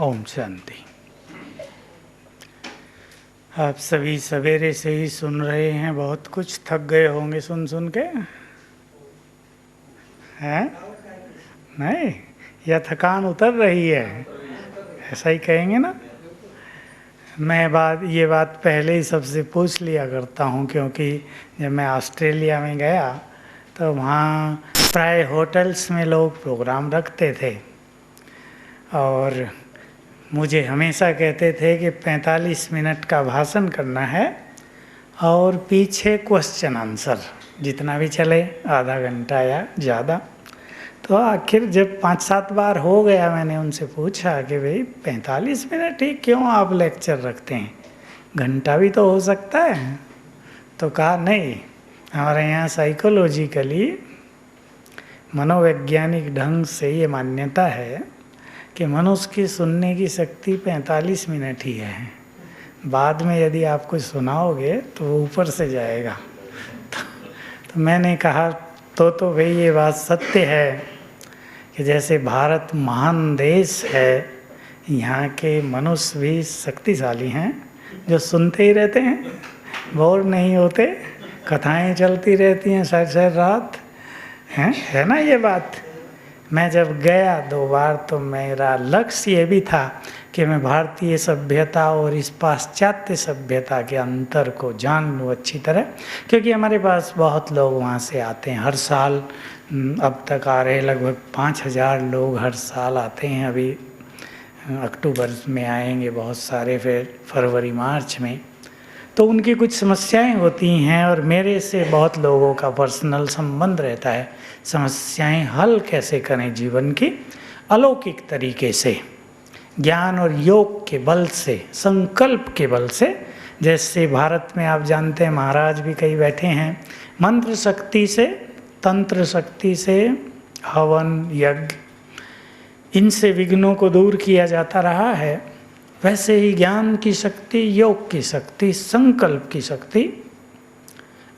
ओम शांति। आप सभी सवेरे से ही सुन रहे हैं, बहुत कुछ थक गए होंगे सुन सुन के, हैं? नहीं, या थकान उतर रही है, ऐसा ही कहेंगे ना। मैं ये बात पहले ही सबसे पूछ लिया करता हूँ, क्योंकि जब मैं ऑस्ट्रेलिया में गया तो वहाँ प्राय होटल्स में लोग प्रोग्राम रखते थे और मुझे हमेशा कहते थे कि 45 मिनट का भाषण करना है और पीछे क्वेश्चन आंसर जितना भी चले, आधा घंटा या ज़्यादा। तो आखिर जब 5-7 बार हो गया, मैंने उनसे पूछा कि भाई 45 मिनट ही क्यों आप लेक्चर रखते हैं, घंटा भी तो हो सकता है। तो कहा नहीं, हमारे यहाँ साइकोलॉजिकली मनोवैज्ञानिक ढंग से ये मान्यता है कि मनुष्य की सुनने की शक्ति 45 मिनट ही है, बाद में यदि आप कुछ सुनाओगे तो वो ऊपर से जाएगा। तो मैंने कहा तो भाई ये बात सत्य है कि जैसे भारत महान देश है, यहाँ के मनुष्य भी शक्तिशाली हैं जो सुनते ही रहते हैं, बोर नहीं होते, कथाएं चलती रहती हैं सारी रात, है ना ये बात। मैं जब गया 2 बार तो मेरा लक्ष्य ये भी था कि मैं भारतीय सभ्यता और इस पाश्चात्य सभ्यता के अंतर को जान लूँ अच्छी तरह, क्योंकि हमारे पास बहुत लोग वहाँ से आते हैं हर साल। अब तक आ रहे लगभग 5000 लोग हर साल आते हैं। अभी अक्टूबर में आएंगे बहुत सारे, फिर फरवरी मार्च में। तो उनकी कुछ समस्याएं होती हैं और मेरे से बहुत लोगों का पर्सनल संबंध रहता है। समस्याएं हल कैसे करें जीवन की अलौकिक तरीके से, ज्ञान और योग के बल से, संकल्प के बल से। जैसे भारत में आप जानते हैं महाराज भी कई बैठे हैं, मंत्र शक्ति से, तंत्र शक्ति से, हवन यज्ञ, इनसे विघ्नों को दूर किया जाता रहा है। वैसे ही ज्ञान की शक्ति, योग की शक्ति, संकल्प की शक्ति,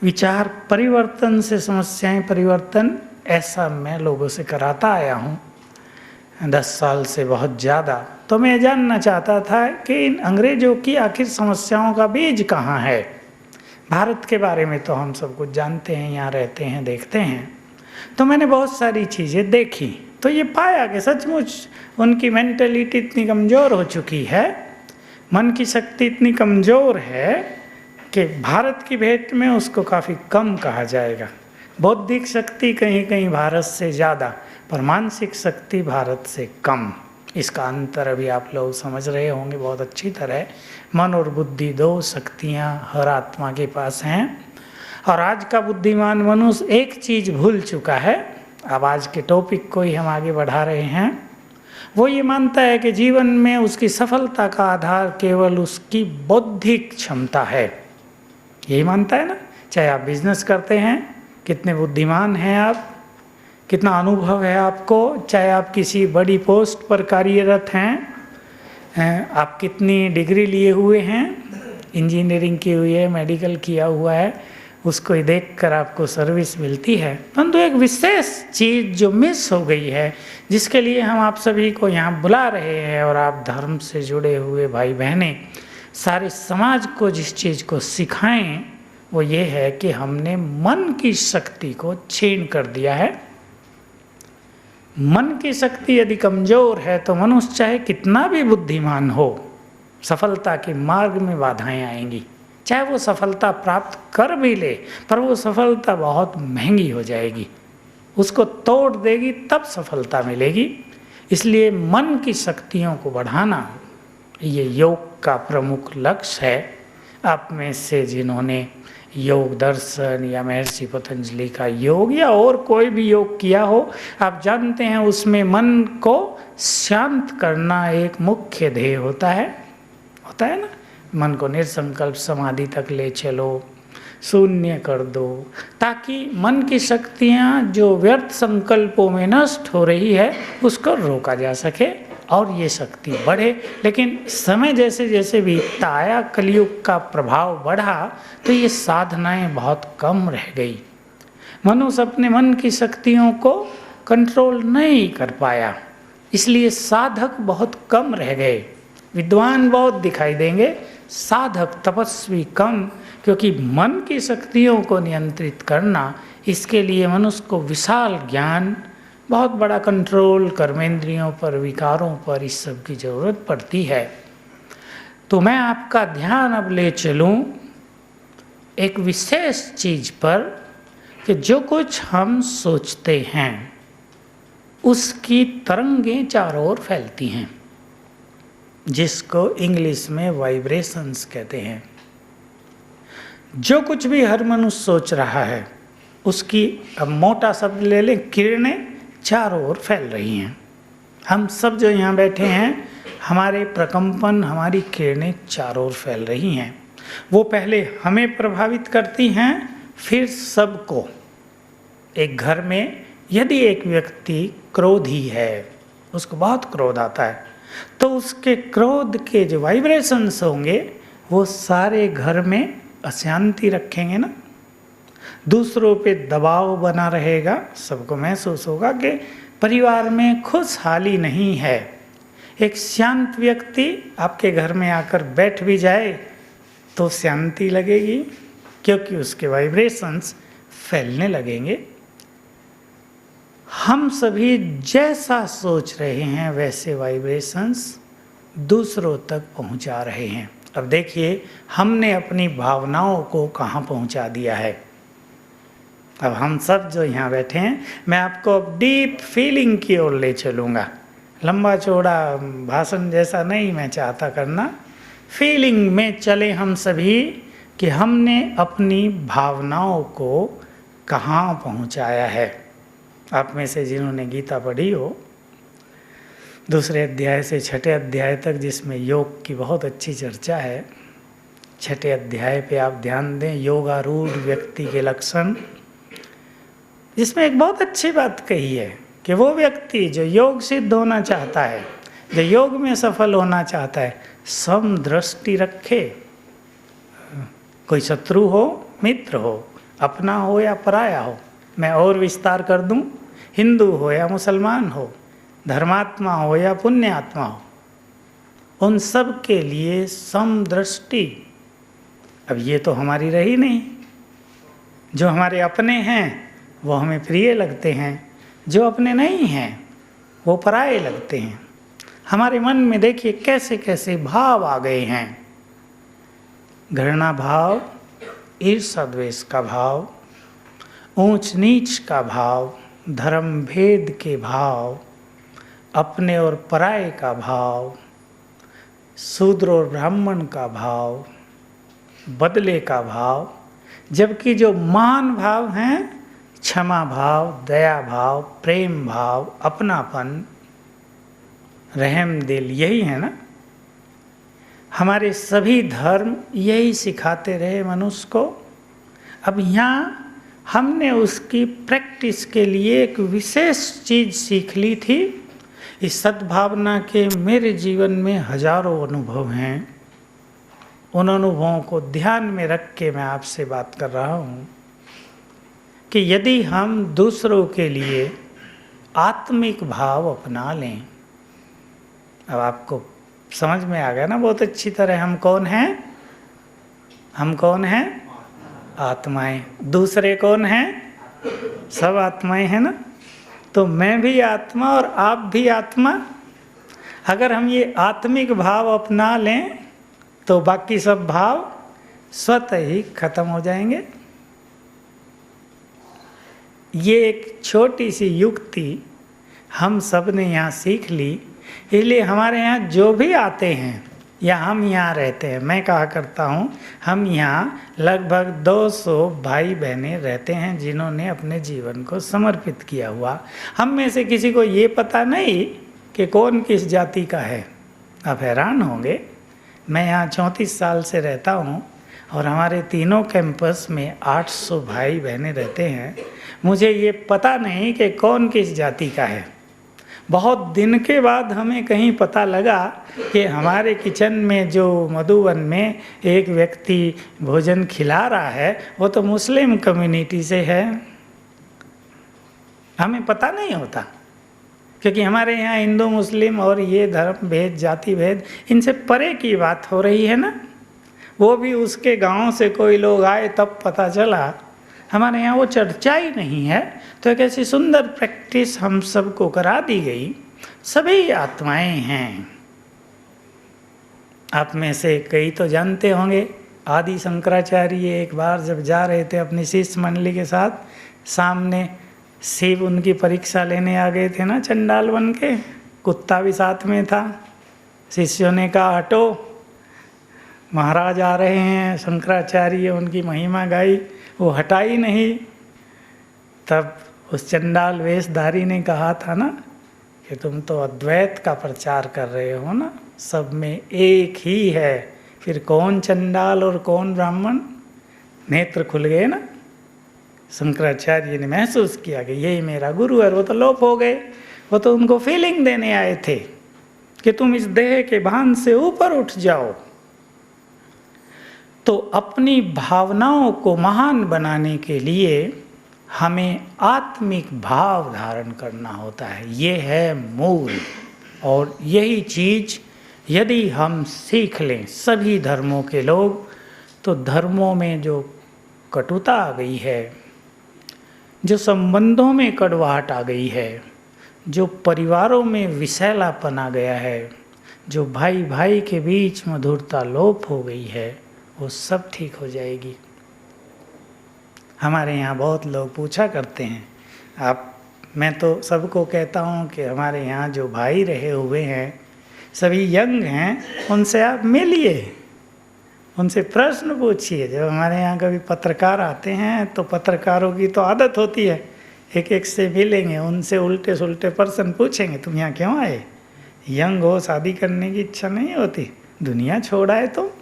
विचार परिवर्तन से समस्याएं परिवर्तन, ऐसा मैं लोगों से कराता आया हूँ 10 साल से बहुत ज़्यादा। तो मैं जानना चाहता था कि इन अंग्रेजों की आखिर समस्याओं का बीज कहाँ है। भारत के बारे में तो हम सब कुछ जानते हैं, यहाँ रहते हैं, देखते हैं। तो मैंने बहुत सारी चीज़ें देखी तो ये पाया कि सचमुच उनकी मेंटलिटी इतनी कमज़ोर हो चुकी है, मन की शक्ति इतनी कमज़ोर है कि भारत की भेंट में उसको काफ़ी कम कहा जाएगा। बौद्धिक शक्ति कहीं कहीं भारत से ज़्यादा, पर मानसिक शक्ति भारत से कम। इसका अंतर अभी आप लोग समझ रहे होंगे बहुत अच्छी तरह। मन और बुद्धि 2 शक्तियाँ हर आत्मा के पास हैं और आज का बुद्धिमान मनुष्य एक चीज़ भूल चुका है। अब आज के टॉपिक को ही हम आगे बढ़ा रहे हैं। वो ये मानता है कि जीवन में उसकी सफलता का आधार केवल उसकी बौद्धिक क्षमता है। यही मानता है ना। चाहे आप बिजनेस करते हैं, कितने बुद्धिमान हैं आप, कितना अनुभव है आपको, चाहे आप किसी बड़ी पोस्ट पर कार्यरत हैं, आप कितनी डिग्री लिए हुए हैं, इंजीनियरिंग की हुई है, मेडिकल किया हुआ है, उसको ही देखकर आपको सर्विस मिलती है। परंतु एक विशेष चीज़ जो मिस हो गई है, जिसके लिए हम आप सभी को यहाँ बुला रहे हैं, और आप धर्म से जुड़े हुए भाई बहनें सारे समाज को जिस चीज़ को सिखाएं, वो ये है कि हमने मन की शक्ति को छीन कर दिया है। मन की शक्ति यदि कमज़ोर है तो मनुष्य चाहे कितना भी बुद्धिमान हो, सफलता के मार्ग में बाधाएं आएंगी। चाहे वो सफलता प्राप्त कर भी ले, पर वो सफलता बहुत महंगी हो जाएगी, उसको तोड़ देगी तब सफलता मिलेगी। इसलिए मन की शक्तियों को बढ़ाना ये योग का प्रमुख लक्ष्य है। आप में से जिन्होंने योग दर्शन या महर्षि पतंजलि का योग या और कोई भी योग किया हो, आप जानते हैं उसमें मन को शांत करना एक मुख्य ध्येय होता है ना। मन को निर्संकल्प समाधि तक ले चलो, शून्य कर दो, ताकि मन की शक्तियाँ जो व्यर्थ संकल्पों में नष्ट हो रही है उसको रोका जा सके और ये शक्ति बढ़े। लेकिन समय जैसे जैसे बीतता आया, कलयुग का प्रभाव बढ़ा, तो ये साधनाएं बहुत कम रह गई। मनुष्य अपने मन की शक्तियों को कंट्रोल नहीं कर पाया। इसलिए साधक बहुत कम रह गए। विद्वान बहुत दिखाई देंगे, साधक तपस्वी कम, क्योंकि मन की शक्तियों को नियंत्रित करना, इसके लिए मनुष्य को विशाल ज्ञान, बहुत बड़ा कंट्रोल कर्मेंद्रियों पर, विकारों पर, इस सब की जरूरत पड़ती है। तो मैं आपका ध्यान अब ले चलूं एक विशेष चीज पर कि जो कुछ हम सोचते हैं उसकी तरंगें चारों ओर फैलती हैं, जिसको इंग्लिश में वाइब्रेशंस कहते हैं। जो कुछ भी हर मनुष्य सोच रहा है उसकी, अब मोटा शब्द ले लें, किरणें चारों ओर फैल रही हैं। हम सब जो यहाँ बैठे हैं, हमारे प्रकंपन, हमारी किरणें चारों ओर फैल रही हैं। वो पहले हमें प्रभावित करती हैं, फिर सबको। एक घर में यदि एक व्यक्ति क्रोधी है, उसको बहुत क्रोध आता है, तो उसके क्रोध के जो वाइब्रेशंस होंगे वो सारे घर में अशांति रखेंगे ना, दूसरों पे दबाव बना रहेगा। सबको महसूस होगा कि परिवार में खुशहाली नहीं है। एक शांत व्यक्ति आपके घर में आकर बैठ भी जाए तो शांति लगेगी, क्योंकि उसके वाइब्रेशंस फैलने लगेंगे। हम सभी जैसा सोच रहे हैं वैसे वाइब्रेशंस दूसरों तक पहुंचा रहे हैं। अब देखिए हमने अपनी भावनाओं को कहाँ पहुंचा दिया है। अब हम सब जो यहाँ बैठे हैं, मैं आपको अब डीप फीलिंग की ओर ले चलूँगा। लंबा चौड़ा भाषण जैसा नहीं मैं चाहता करना, फीलिंग में चले हम सभी कि हमने अपनी भावनाओं को कहाँ पहुँचाया है। आप में से जिन्होंने गीता पढ़ी हो, दूसरे अध्याय से छठे अध्याय तक, जिसमें योग की बहुत अच्छी चर्चा है, छठे अध्याय पे आप ध्यान दें, योगारूढ़ व्यक्ति के लक्षण, जिसमें एक बहुत अच्छी बात कही है कि वो व्यक्ति जो योग सिद्ध होना चाहता है, जो योग में सफल होना चाहता है, समदृष्टि रखे। कोई शत्रु हो, मित्र हो, अपना हो या पराया हो, मैं और विस्तार कर दूं, हिंदू हो या मुसलमान हो, धर्मात्मा हो या पुण्यात्मा हो, उन सब के लिए समदृष्टि। अब ये तो हमारी रही नहीं। जो हमारे अपने हैं वो हमें प्रिय लगते हैं, जो अपने नहीं हैं वो पराये लगते हैं। हमारे मन में देखिए कैसे कैसे भाव आ गए हैं। घृणा भाव, ईर्ष्या द्वेष का भाव, ऊंच नीच का भाव, धर्म भेद के भाव, अपने और पराये का भाव, शूद्र और ब्राह्मण का भाव, बदले का भाव। जबकि जो महान भाव हैं, क्षमा भाव, दया भाव, प्रेम भाव, अपनापन, रहम दिल, यही है ना। हमारे सभी धर्म यही सिखाते रहे मनुष्य को। अब यहाँ हमने उसकी प्रैक्टिस के लिए एक विशेष चीज़ सीख ली थी। इस सद्भावना के मेरे जीवन में हजारों अनुभव हैं। उन अनुभवों को ध्यान में रख के मैं आपसे बात कर रहा हूँ कि यदि हम दूसरों के लिए आत्मिक भाव अपना लें, अब आपको समझ में आ गया ना बहुत अच्छी तरह, हम कौन हैं? हम कौन हैं? आत्माएं। दूसरे कौन हैं? सब आत्माएं हैं ना। तो मैं भी आत्मा और आप भी आत्मा। अगर हम ये आत्मिक भाव अपना लें तो बाकी सब भाव स्वतः ही खत्म हो जाएंगे। ये एक छोटी सी युक्ति हम सब ने यहाँ सीख ली। इसलिए हमारे यहाँ जो भी आते हैं या हम यहाँ रहते हैं, मैं कहा करता हूँ हम यहाँ लगभग 200 भाई बहनें रहते हैं जिन्होंने अपने जीवन को समर्पित किया हुआ। हम में से किसी को ये पता नहीं कि कौन किस जाति का है। आप हैरान होंगे, मैं यहाँ 34 साल से रहता हूँ और हमारे तीनों कैंपस में 800 भाई बहनें रहते हैं। मुझे ये पता नहीं कि कौन किस जाति का है। बहुत दिन के बाद हमें कहीं पता लगा कि हमारे किचन में जो मधुबन में एक व्यक्ति भोजन खिला रहा है वो तो मुस्लिम कम्युनिटी से है। हमें पता नहीं होता। क्योंकि हमारे यहाँ हिंदू मुस्लिम और ये धर्म भेद जाति भेद इनसे परे की बात हो रही है ना। वो भी उसके गांव से कोई लोग आए तब पता चला, हमारे यहाँ वो चर्चा ही नहीं है। तो एक ऐसी सुंदर प्रैक्टिस हम सबको करा दी गई। सभी आत्माएं हैं। आप में से कई तो जानते होंगे, आदि शंकराचार्य एक बार जब जा रहे थे अपनी शिष्य मंडली के साथ, सामने शिव उनकी परीक्षा लेने आ गए थे ना, चंडाल बन के, कुत्ता भी साथ में था। शिष्यों ने कहा हटो, महाराज आ रहे हैं। शंकराचार्य उनकी महिमा गाई, वो हटा ही नहीं। तब उस चंडाल वेशधारी ने कहा था ना कि तुम तो अद्वैत का प्रचार कर रहे हो ना, सब में एक ही है, फिर कौन चंडाल और कौन ब्राह्मण। नेत्र खुल गए ना। शंकराचार्य ने महसूस किया कि यही मेरा गुरु है। वो तो लोप हो गए, वो तो उनको फीलिंग देने आए थे कि तुम इस देह के भान से ऊपर उठ जाओ। तो अपनी भावनाओं को महान बनाने के लिए हमें आत्मिक भाव धारण करना होता है। ये है मूल। और यही चीज यदि हम सीख लें सभी धर्मों के लोग, तो धर्मों में जो कटुता आ गई है, जो संबंधों में कड़वाहट आ गई है, जो परिवारों में विषैलापन आ गया है, जो भाई भाई के बीच मधुरता लोप हो गई है, वो सब ठीक हो जाएगी। हमारे यहाँ बहुत लोग पूछा करते हैं, मैं तो सबको कहता हूँ कि हमारे यहाँ जो भाई रहे हुए हैं सभी यंग हैं, उनसे आप मिलिए, उनसे प्रश्न पूछिए। जब हमारे यहाँ कभी पत्रकार आते हैं तो पत्रकारों की तो आदत होती है, एक एक से मिलेंगे, उनसे उल्टे सुल्टे प्रश्न पूछेंगे, तुम यहाँ क्यों आए? यंग हो, शादी करने की इच्छा नहीं होती, दुनिया छोड़ आए तो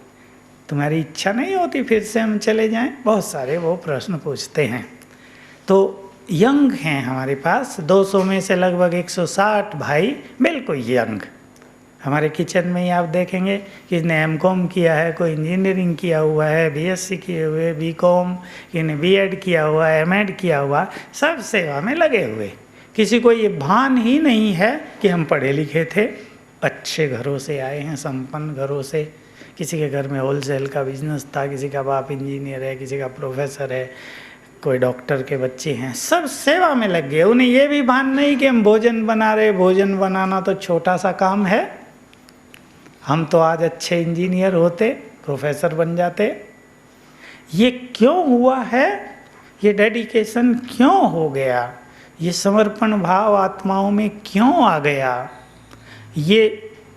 तुम्हारी इच्छा नहीं होती फिर से हम चले जाएं? बहुत सारे वो प्रश्न पूछते हैं। तो यंग हैं हमारे पास, 200 में से लगभग 160 भाई बिल्कुल यंग। हमारे किचन में ही आप देखेंगे किसने एमकॉम किया है, कोई इंजीनियरिंग किया हुआ है, बीएससी किए हुए, बीकॉम, किसने बीएड किया हुआ है, एमएड किया हुआ, सब सेवा में लगे हुए। किसी को ये भान ही नहीं है कि हम पढ़े लिखे थे, अच्छे घरों से आए हैं, संपन्न घरों से। किसी के घर में होलसेल का बिजनेस था, किसी का बाप इंजीनियर है, किसी का प्रोफेसर है, कोई डॉक्टर के बच्चे हैं, सब सेवा में लग गए। उन्हें ये भी भान नहीं कि हम भोजन बना रहे, भोजन बनाना तो छोटा सा काम है, हम तो आज अच्छे इंजीनियर होते, प्रोफेसर बन जाते। ये क्यों हुआ है? ये डेडिकेशन क्यों हो गया? ये समर्पण भाव आत्माओं में क्यों आ गया? ये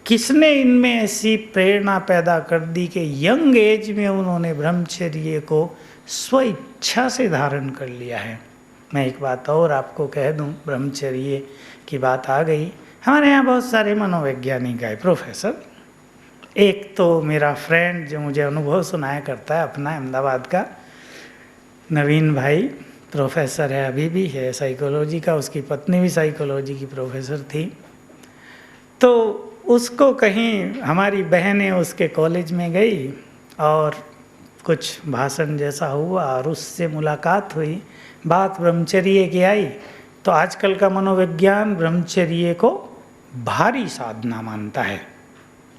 किसने इनमें ऐसी प्रेरणा पैदा कर दी कि यंग एज में उन्होंने ब्रह्मचर्य को स्वेच्छा से धारण कर लिया है? मैं एक बात और आपको कह दूं, ब्रह्मचर्य की बात आ गई, हमारे यहाँ बहुत सारे मनोवैज्ञानिक आए, प्रोफेसर। एक तो मेरा फ्रेंड जो मुझे अनुभव सुनाया करता है अपना, अहमदाबाद का नवीन भाई, प्रोफेसर है, अभी भी है साइकोलॉजी का, उसकी पत्नी भी साइकोलॉजी की प्रोफेसर थी। तो उसको कहीं हमारी बहनें उसके कॉलेज में गई और कुछ भाषण जैसा हुआ और उससे मुलाकात हुई, बात ब्रह्मचर्य की आई। तो आजकल का मनोविज्ञान ब्रह्मचर्य को भारी साधना मानता है।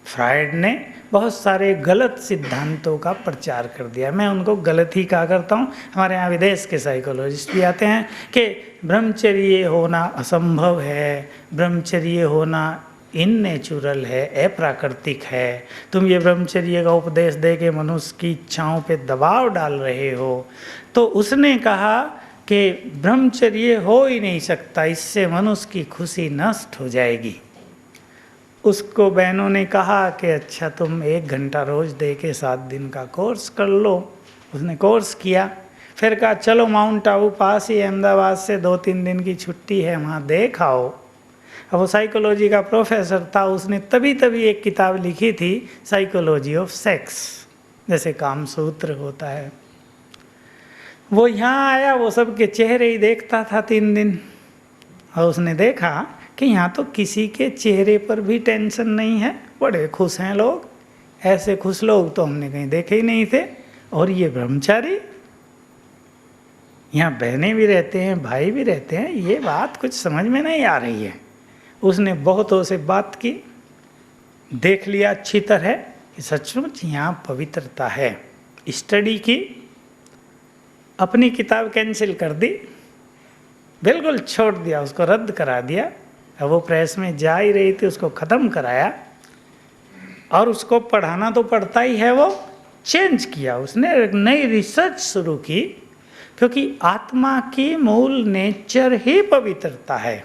फ्रायड ने बहुत सारे गलत सिद्धांतों का प्रचार कर दिया। मैं उनको गलत ही कहा करता हूँ। हमारे यहाँ विदेश के साइकोलॉजिस्ट भी आते हैं कि ब्रह्मचर्य होना असंभव है, ब्रह्मचर्य होना इननेचुरल है, अप्राकृतिक है, तुम ये ब्रह्मचर्य का उपदेश दे के मनुष्य की इच्छाओं पे दबाव डाल रहे हो। तो उसने कहा कि ब्रह्मचर्य हो ही नहीं सकता, इससे मनुष्य की खुशी नष्ट हो जाएगी। उसको बहनों ने कहा कि अच्छा तुम 1 घंटा रोज दे के 7 दिन का कोर्स कर लो। उसने कोर्स किया, फिर कहा चलो माउंट आबू पास ही अहमदाबाद से 2-3 दिन की छुट्टी है, वहाँ देख आओ। अब वो साइकोलॉजी का प्रोफेसर था, उसने तभी एक किताब लिखी थी, साइकोलॉजी ऑफ सेक्स, जैसे काम सूत्र होता है। वो यहाँ आया, वो सबके चेहरे ही देखता था 3 दिन, और उसने देखा कि यहाँ तो किसी के चेहरे पर भी टेंशन नहीं है, बड़े खुश हैं लोग, ऐसे खुश लोग तो हमने कहीं देखे ही नहीं थे। और ये ब्रह्मचारी, यहाँ बहनें भी रहते हैं, भाई भी रहते हैं, ये बात कुछ समझ में नहीं आ रही है। उसने बहुतों से बात की, देख लिया अच्छी तरह कि सचमुच यहाँ पवित्रता है। स्टडी की, अपनी किताब कैंसिल कर दी, बिल्कुल छोड़ दिया, उसको रद्द करा दिया। अब वो प्रेस में जा ही रही थी, उसको ख़त्म कराया। और उसको पढ़ाना तो पड़ता ही है, वो चेंज किया, उसने एक नई रिसर्च शुरू की, क्योंकि आत्मा की मूल नेचर ही पवित्रता है।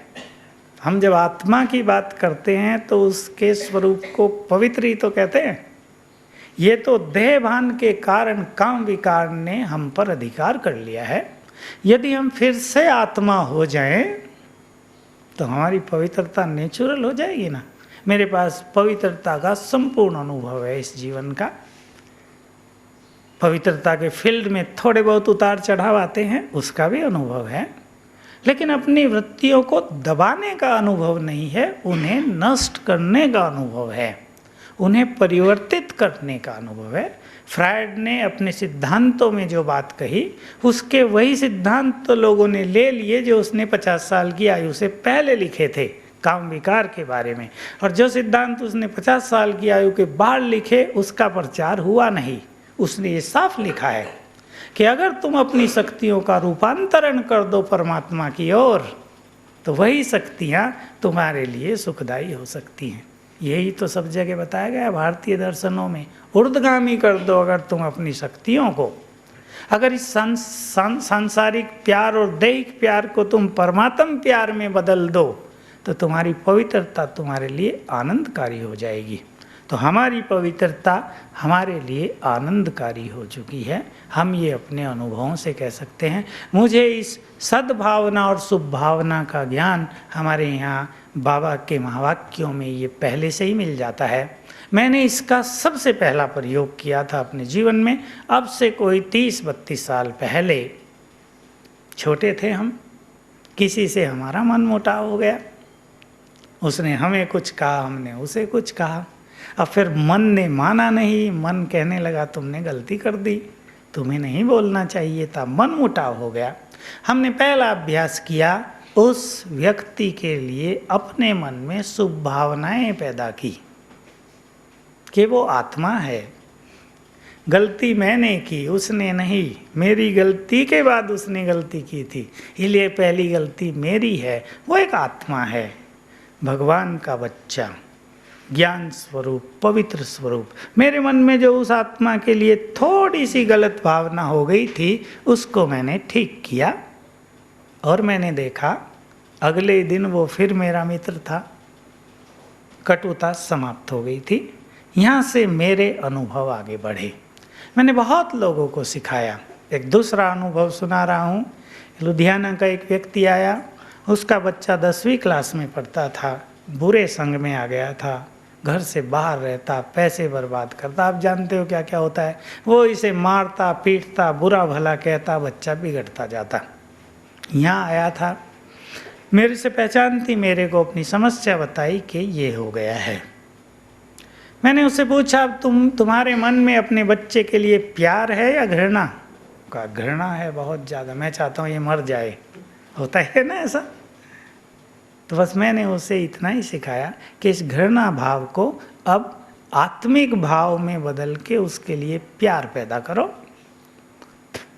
हम जब आत्मा की बात करते हैं तो उसके स्वरूप को पवित्र ही तो कहते हैं। ये तो देहभान के कारण काम विकार ने हम पर अधिकार कर लिया है। यदि हम फिर से आत्मा हो जाएं तो हमारी पवित्रता नेचुरल हो जाएगी ना। मेरे पास पवित्रता का संपूर्ण अनुभव है इस जीवन का। पवित्रता के फील्ड में थोड़े बहुत उतार चढ़ाव आते हैं, उसका भी अनुभव है, लेकिन अपनी वृत्तियों को दबाने का अनुभव नहीं है, उन्हें नष्ट करने का अनुभव है, उन्हें परिवर्तित करने का अनुभव है। फ्रायड ने अपने सिद्धांतों में जो बात कही, उसके वही सिद्धांत तो लोगों ने ले लिए जो उसने 50 साल की आयु से पहले लिखे थे काम विकार के बारे में। और जो सिद्धांत उसने 50 साल की आयु के बाद लिखे, उसका प्रचार हुआ नहीं। उसने ये साफ लिखा है कि अगर तुम अपनी शक्तियों का रूपांतरण कर दो परमात्मा की ओर, तो वही शक्तियाँ तुम्हारे लिए सुखदायी हो सकती हैं। यही तो सब जगह बताया गया है भारतीय दर्शनों में। ऊर्ध्वगामी कर दो अगर तुम अपनी शक्तियों को। अगर इस सांसारिक प्यार और दैहिक प्यार को तुम परमात्म प्यार में बदल दो, तो तुम्हारी पवित्रता तुम्हारे लिए आनंदकारी हो जाएगी। तो हमारी पवित्रता हमारे लिए आनंदकारी हो चुकी है। हम ये अपने अनुभवों से कह सकते हैं। मुझे इस सद्भावना और शुभ भावना का ज्ञान हमारे यहाँ बाबा के महावाक्यों में ये पहले से ही मिल जाता है। मैंने इसका सबसे पहला प्रयोग किया था अपने जीवन में, अब से कोई 30-32 साल पहले। छोटे थे हम, किसी से हमारा मन मुटाव हो गया, उसने हमें कुछ कहा, हमने उसे कुछ कहा। अब फिर मन ने माना नहीं, मन कहने लगा तुमने गलती कर दी, तुम्हें नहीं बोलना चाहिए था, मन मुटाव हो गया। हमने पहला अभ्यास किया, उस व्यक्ति के लिए अपने मन में शुभ भावनाएं पैदा की कि वो आत्मा है, गलती मैंने की, उसने नहीं। मेरी गलती के बाद उसने गलती की थी, इसलिए पहली गलती मेरी है। वो एक आत्मा है, भगवान का बच्चा, ज्ञान स्वरूप, पवित्र स्वरूप। मेरे मन में जो उस आत्मा के लिए थोड़ी सी गलत भावना हो गई थी, उसको मैंने ठीक किया और मैंने देखा अगले दिन वो फिर मेरा मित्र था। कटुता समाप्त हो गई थी। यहाँ से मेरे अनुभव आगे बढ़े। मैंने बहुत लोगों को सिखाया। एक दूसरा अनुभव सुना रहा हूँ। लुधियाना का एक व्यक्ति आया, उसका बच्चा 10वीं क्लास में पढ़ता था, बुरे संग में आ गया था, घर से बाहर रहता, पैसे बर्बाद करता। आप जानते हो क्या क्या होता है। वो इसे मारता पीटता, बुरा भला कहता, बच्चा बिगड़ता जाता। यहाँ आया था, मेरे से पहचान थी, मेरे को अपनी समस्या बताई कि ये हो गया है। मैंने उससे पूछा, तुम्हारे मन में अपने बच्चे के लिए प्यार है या घृणा? का घृणा है बहुत ज़्यादा, मैं चाहता हूँ ये मर जाए। होता है ना ऐसा। तो बस मैंने उसे इतना ही सिखाया कि इस घृणा भाव को अब आत्मिक भाव में बदल के उसके लिए प्यार पैदा करो।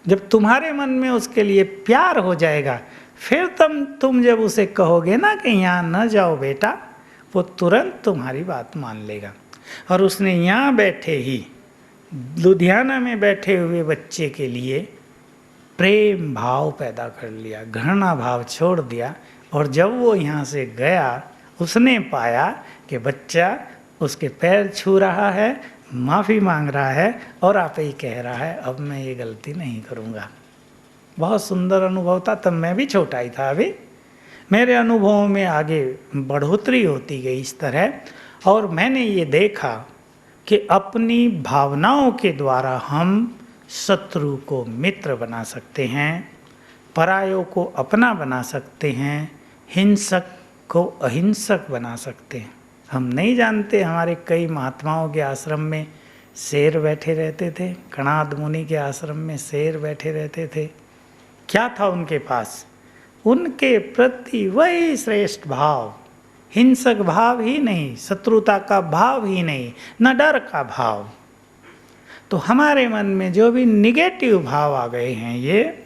जब तुम्हारे मन में उसके लिए प्यार हो जाएगा, फिर तुम जब उसे कहोगे ना कि यहाँ न जाओ बेटा, वो तुरंत तुम्हारी बात मान लेगा। और उसने यहाँ बैठे ही, लुधियाना में बैठे हुए बच्चे के लिए प्रेम भाव पैदा कर लिया, घृणा भाव छोड़ दिया। और जब वो यहाँ से गया, उसने पाया कि बच्चा उसके पैर छू रहा है, माफ़ी मांग रहा है और आप ही कह रहा है अब मैं ये गलती नहीं करूँगा। बहुत सुंदर अनुभव था। तब मैं भी छोटा ही था। अभी मेरे अनुभवों में आगे बढ़ोतरी होती गई इस तरह। और मैंने ये देखा कि अपनी भावनाओं के द्वारा हम शत्रु को मित्र बना सकते हैं, परायों को अपना बना सकते हैं, हिंसक को अहिंसक बना सकते हैं। हम नहीं जानते, हमारे कई महात्माओं के आश्रम में शेर बैठे रहते थे, कणाद मुनि के आश्रम में शेर बैठे रहते थे। क्या था उनके पास? उनके प्रति वही श्रेष्ठ भाव हिंसक भाव ही नहीं, शत्रुता का भाव ही नहीं, न डर का भाव। तो हमारे मन में जो भी निगेटिव भाव आ गए हैं ये,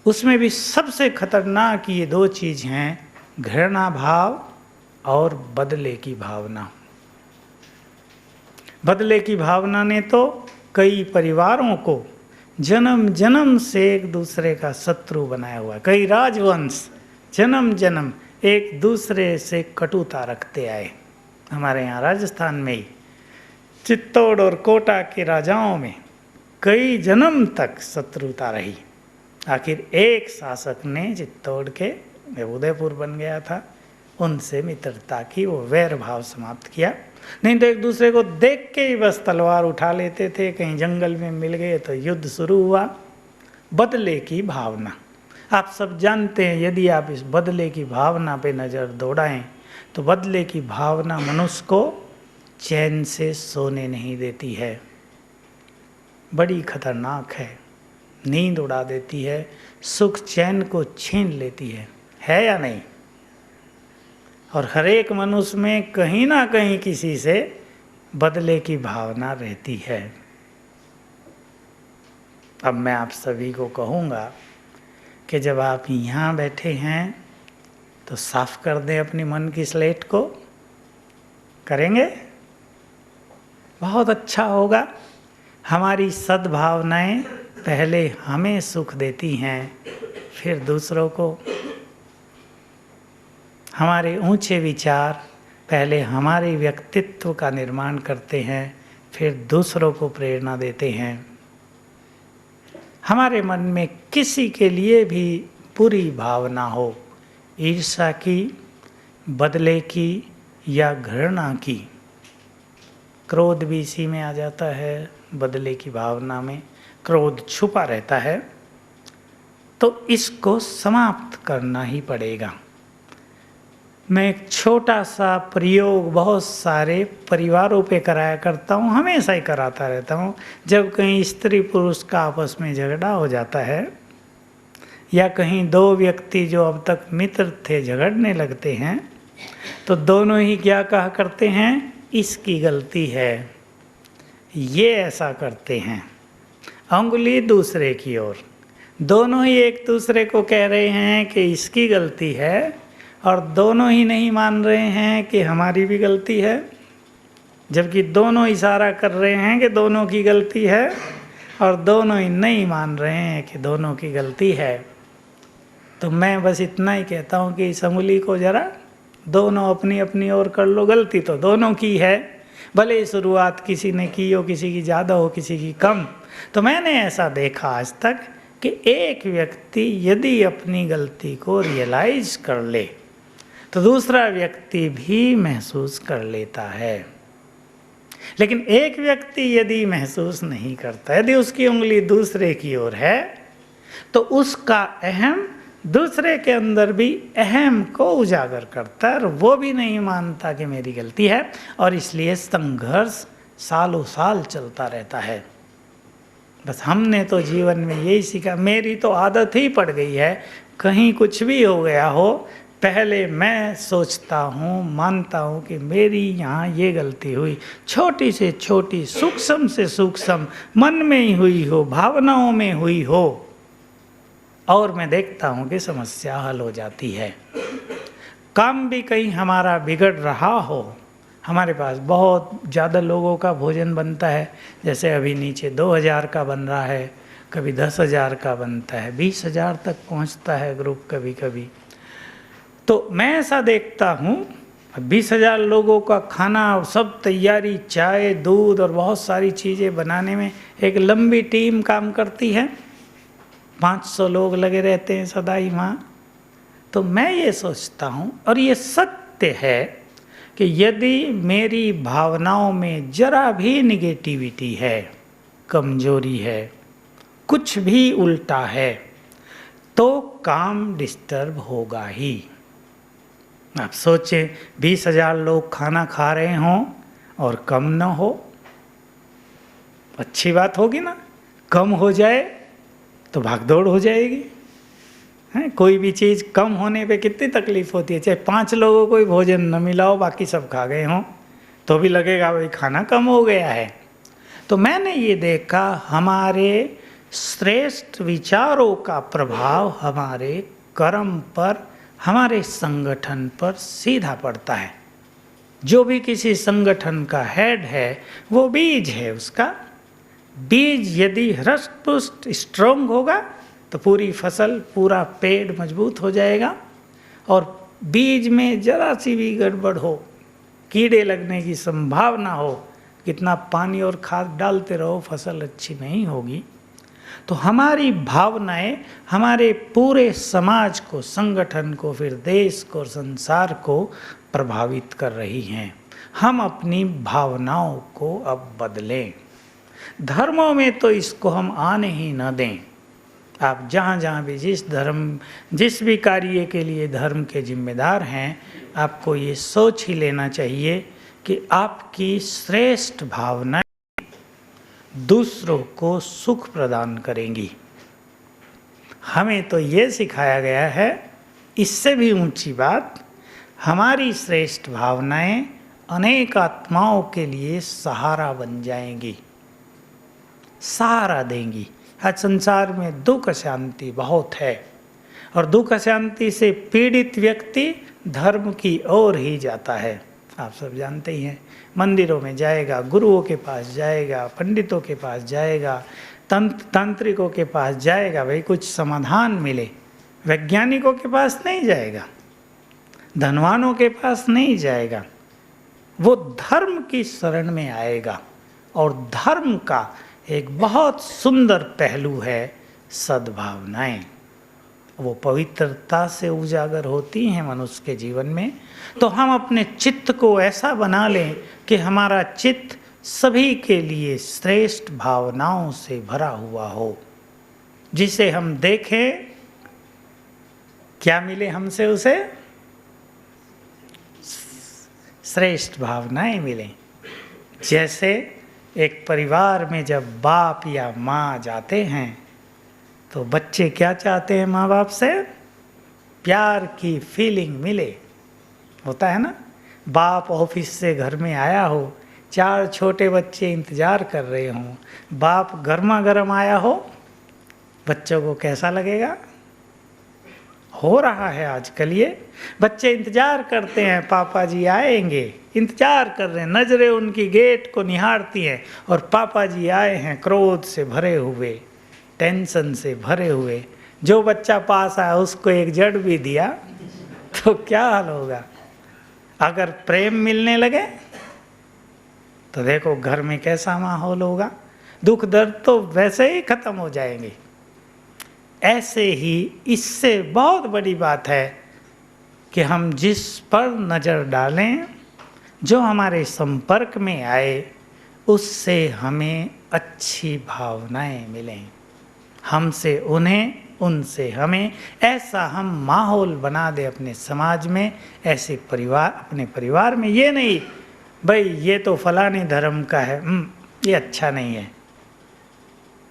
उसमें भी सबसे खतरनाक ये दो चीज हैं, घृणा भाव और बदले की भावना। बदले की भावना ने तो कई परिवारों को जन्म जन्म से एक दूसरे का शत्रु बनाया हुआ है। कई राजवंश जन्म जन्म एक दूसरे से कटुता रखते आए। हमारे यहाँ राजस्थान में ही चित्तौड़ और कोटा के राजाओं में कई जन्म तक शत्रुता रही। आखिर एक शासक ने चित्तौड़ के, उदयपुर बन गया था, उनसे मित्रता की, वो वैर भाव समाप्त किया। नहीं तो एक दूसरे को देख के ही बस तलवार उठा लेते थे। कहीं जंगल में मिल गए तो युद्ध शुरू हुआ। बदले की भावना, आप सब जानते हैं, यदि आप इस बदले की भावना पे नज़र दौड़ाएं तो बदले की भावना मनुष्य को चैन से सोने नहीं देती है, बड़ी खतरनाक है, नींद उड़ा देती है, सुख चैन को छीन लेती है या नहीं? और हर एक मनुष्य में कहीं ना कहीं किसी से बदले की भावना रहती है। अब मैं आप सभी को कहूँगा कि जब आप यहाँ बैठे हैं तो साफ कर दें अपनी मन की स्लेट को। करेंगे? बहुत अच्छा होगा। हमारी सद्भावनाएं पहले हमें सुख देती हैं, फिर दूसरों को। हमारे ऊंचे विचार पहले हमारे व्यक्तित्व का निर्माण करते हैं, फिर दूसरों को प्रेरणा देते हैं। हमारे मन में किसी के लिए भी बुरी भावना हो, ईर्ष्या की, बदले की या घृणा की, क्रोध भी इसी में आ जाता है। बदले की भावना में क्रोध छुपा रहता है, तो इसको समाप्त करना ही पड़ेगा। मैं एक छोटा सा प्रयोग बहुत सारे परिवारों पे कराया करता हूँ, हमेशा ही कराता रहता हूँ। जब कहीं स्त्री पुरुष का आपस में झगड़ा हो जाता है, या कहीं दो व्यक्ति जो अब तक मित्र थे झगड़ने लगते हैं, तो दोनों ही क्या कहा करते हैं, इसकी गलती है, ये ऐसा करते हैं, अंगुली दूसरे की ओर। दोनों ही एक दूसरे को कह रहे हैं कि इसकी गलती है, और दोनों ही नहीं मान रहे हैं कि हमारी भी गलती है, जबकि दोनों इशारा कर रहे हैं कि दोनों की गलती है, और दोनों ही नहीं मान रहे हैं कि दोनों की गलती है। तो मैं बस इतना ही कहता हूँ कि इस अंगुली को जरा दोनों अपनी अपनी ओर कर लो। गलती तो दोनों की है, भले शुरुआत किसी ने की हो, किसी की ज़्यादा हो, किसी की कम। तो मैंने ऐसा देखा आज तक कि एक व्यक्ति यदि अपनी गलती को रियलाइज कर ले तो दूसरा व्यक्ति भी महसूस कर लेता है। लेकिन एक व्यक्ति यदि महसूस नहीं करता, यदि उसकी उंगली दूसरे की ओर है, तो उसका अहम दूसरे के अंदर भी अहम को उजागर करता है, और वो भी नहीं मानता कि मेरी गलती है, और इसलिए संघर्ष सालों साल चलता रहता है। बस हमने तो जीवन में यही सीखा, मेरी तो आदत ही पड़ गई है, कहीं कुछ भी हो गया हो, पहले मैं सोचता हूँ, मानता हूँ कि मेरी यहाँ ये गलती हुई, छोटी से छोटी, सूक्ष्म से सूक्ष्म, मन में ही हुई हो, भावनाओं में हुई हो, और मैं देखता हूँ कि समस्या हल हो जाती है। काम भी कहीं हमारा बिगड़ रहा हो, हमारे पास बहुत ज़्यादा लोगों का भोजन बनता है, जैसे अभी नीचे 2000 का बन रहा है, कभी 10,000 का बनता है, 20,000 तक पहुँचता है ग्रुप कभी कभी। तो मैं ऐसा देखता हूँ, 20,000 लोगों का खाना, सब तैयारी, चाय, दूध और बहुत सारी चीज़ें बनाने में एक लंबी टीम काम करती है, 500 लोग लगे रहते हैं सदा ही वहाँ। तो मैं ये सोचता हूँ, और ये सत्य है, कि यदि मेरी भावनाओं में जरा भी निगेटिविटी है, कमजोरी है, कुछ भी उल्टा है, तो काम डिस्टर्ब होगा ही। आप सोचें, 20,000 लोग खाना खा रहे हों और कम न हो, अच्छी बात होगी ना? कम हो जाए तो भागदौड़ हो जाएगी, हैं, कोई भी चीज़ कम होने पे कितनी तकलीफ होती है। चाहे 5 लोगों को ही भोजन न मिला हो, बाकी सब खा गए हों, तो भी लगेगा भाई खाना कम हो गया है। तो मैंने ये देखा हमारे श्रेष्ठ विचारों का प्रभाव हमारे कर्म पर, हमारे संगठन पर सीधा पड़ता है। जो भी किसी संगठन का हेड है वो बीज है उसका। बीज यदि हृष्ट पुष्ट स्ट्रोंग होगा तो पूरी फसल, पूरा पेड़ मजबूत हो जाएगा। और बीज में जरा सी भी गड़बड़ हो, कीड़े लगने की संभावना हो, कितना पानी और खाद डालते रहो, फसल अच्छी नहीं होगी। तो हमारी भावनाएं हमारे पूरे समाज को, संगठन को, फिर देश को और संसार को प्रभावित कर रही हैं। हम अपनी भावनाओं को अब बदलें। धर्मों में तो इसको हम आने ही न दें। आप जहाँ जहाँ भी जिस भी कार्य के लिए धर्म के जिम्मेदार हैं, आपको ये सोच ही लेना चाहिए कि आपकी श्रेष्ठ भावनाएं दूसरों को सुख प्रदान करेंगी। हमें तो ये सिखाया गया है, इससे भी ऊंची बात, हमारी श्रेष्ठ भावनाएं अनेक आत्माओं के लिए सहारा बन जाएंगी, सहारा देंगी। आज संसार में दुख शांति बहुत है और दुख शांति से पीड़ित व्यक्ति धर्म की ओर ही जाता है। आप सब जानते ही हैं, मंदिरों में जाएगा, गुरुओं के पास जाएगा, पंडितों के पास जाएगा, तांत्रिकों के पास जाएगा, भाई कुछ समाधान मिले। वैज्ञानिकों के पास नहीं जाएगा, धनवानों के पास नहीं जाएगा, वो धर्म की शरण में आएगा। और धर्म का एक बहुत सुंदर पहलू है सद्भावनाएं। वो पवित्रता से उजागर होती हैं मनुष्य के जीवन में। तो हम अपने चित्त को ऐसा बना लें कि हमारा चित्त सभी के लिए श्रेष्ठ भावनाओं से भरा हुआ हो। जिसे हम देखें, क्या मिले हमसे उसे? श्रेष्ठ भावनाएं मिलें। जैसे एक परिवार में जब बाप या माँ जाते हैं तो बच्चे क्या चाहते हैं माँ बाप से? प्यार की फीलिंग मिले, होता है ना। बाप ऑफिस से घर में आया हो, 4 छोटे बच्चे इंतज़ार कर रहे हों, बाप गर्मा गर्म आया हो, बच्चों को कैसा लगेगा? हो रहा है आजकल ये, बच्चे इंतज़ार करते हैं पापा जी आएंगे, इंतज़ार कर रहे हैं, नज़रें उनकी गेट को निहारती हैं और पापा जी आए हैं क्रोध से भरे हुए, टेंशन से भरे हुए। जो बच्चा पास आया उसको एक जड़ भी दिया तो क्या हाल होगा? अगर प्रेम मिलने लगे तो देखो घर में कैसा माहौल होगा। दुख दर्द तो वैसे ही खत्म हो जाएंगे। ऐसे ही इससे बहुत बड़ी बात है कि हम जिस पर नज़र डालें, जो हमारे संपर्क में आए, उससे हमें अच्छी भावनाएं मिलें। हमसे उन्हें, उनसे हमें, ऐसा हम माहौल बना दे अपने समाज में, ऐसे परिवार, अपने परिवार में। ये नहीं भाई ये तो फलाने धर्म का है, ये अच्छा नहीं है,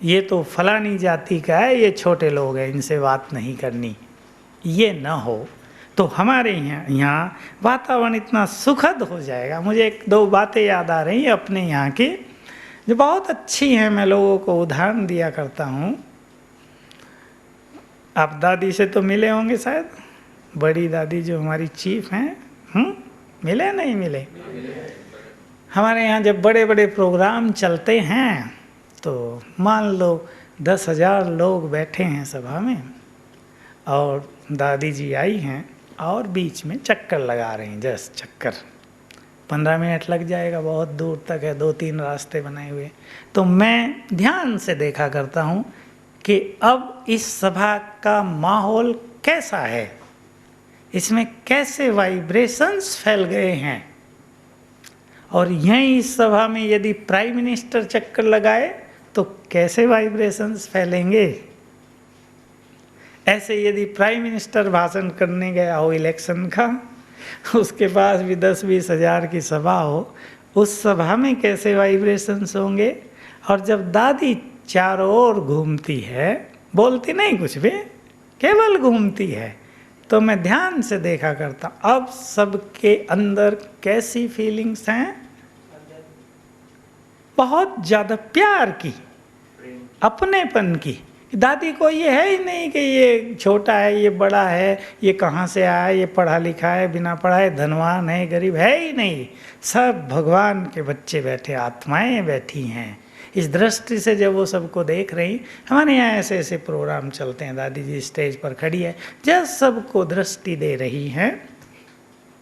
ये तो फलानी जाति का है, ये छोटे लोग हैं, इनसे बात नहीं करनी, ये न हो तो हमारे यहाँ वातावरण इतना सुखद हो जाएगा। मुझे 1-2 बातें याद आ रही हैं अपने यहाँ की, जो बहुत अच्छी हैं। मैं लोगों को उदाहरण दिया करता हूँ। आप दादी से तो मिले होंगे शायद, बड़ी दादी जो हमारी चीफ हैं, मिले नहीं मिले? हमारे यहाँ जब बड़े बड़े प्रोग्राम चलते हैं तो मान लो 10,000 लोग बैठे हैं सभा में और दादी जी आई हैं और बीच में चक्कर लगा रहे हैं, जस्ट चक्कर। 15 मिनट लग जाएगा, बहुत दूर तक है, 2-3 रास्ते बनाए हुए। तो मैं ध्यान से देखा करता हूँ कि अब इस सभा का माहौल कैसा है, इसमें कैसे वाइब्रेशंस फैल गए हैं। और यहीं इस सभा में यदि प्राइम मिनिस्टर चक्कर लगाए तो कैसे वाइब्रेशंस फैलेंगे। ऐसे यदि प्राइम मिनिस्टर भाषण करने गया हो इलेक्शन का, उसके पास भी 10-20 हज़ार की सभा हो, उस सभा में कैसे वाइब्रेशंस होंगे। और जब दादी चारों ओर घूमती है, बोलती नहीं कुछ भी, केवल घूमती है। तो मैं ध्यान से देखा करता, अब सबके अंदर कैसी फीलिंग्स हैं? बहुत ज्यादा प्यार की, अपनेपन की। दादी को ये है ही नहीं कि ये छोटा है, ये बड़ा है, ये कहाँ से आया, ये पढ़ा लिखा है, बिना पढ़ाए, धनवान है, गरीब है ही नहीं। सब भगवान के बच्चे बैठे, आत्माएं बैठी हैं। इस दृष्टि से जब वो सबको देख रही, हमारे यहाँ ऐसे ऐसे प्रोग्राम चलते हैं, दादी जी स्टेज पर खड़ी है, जब सबको दृष्टि दे रही हैं।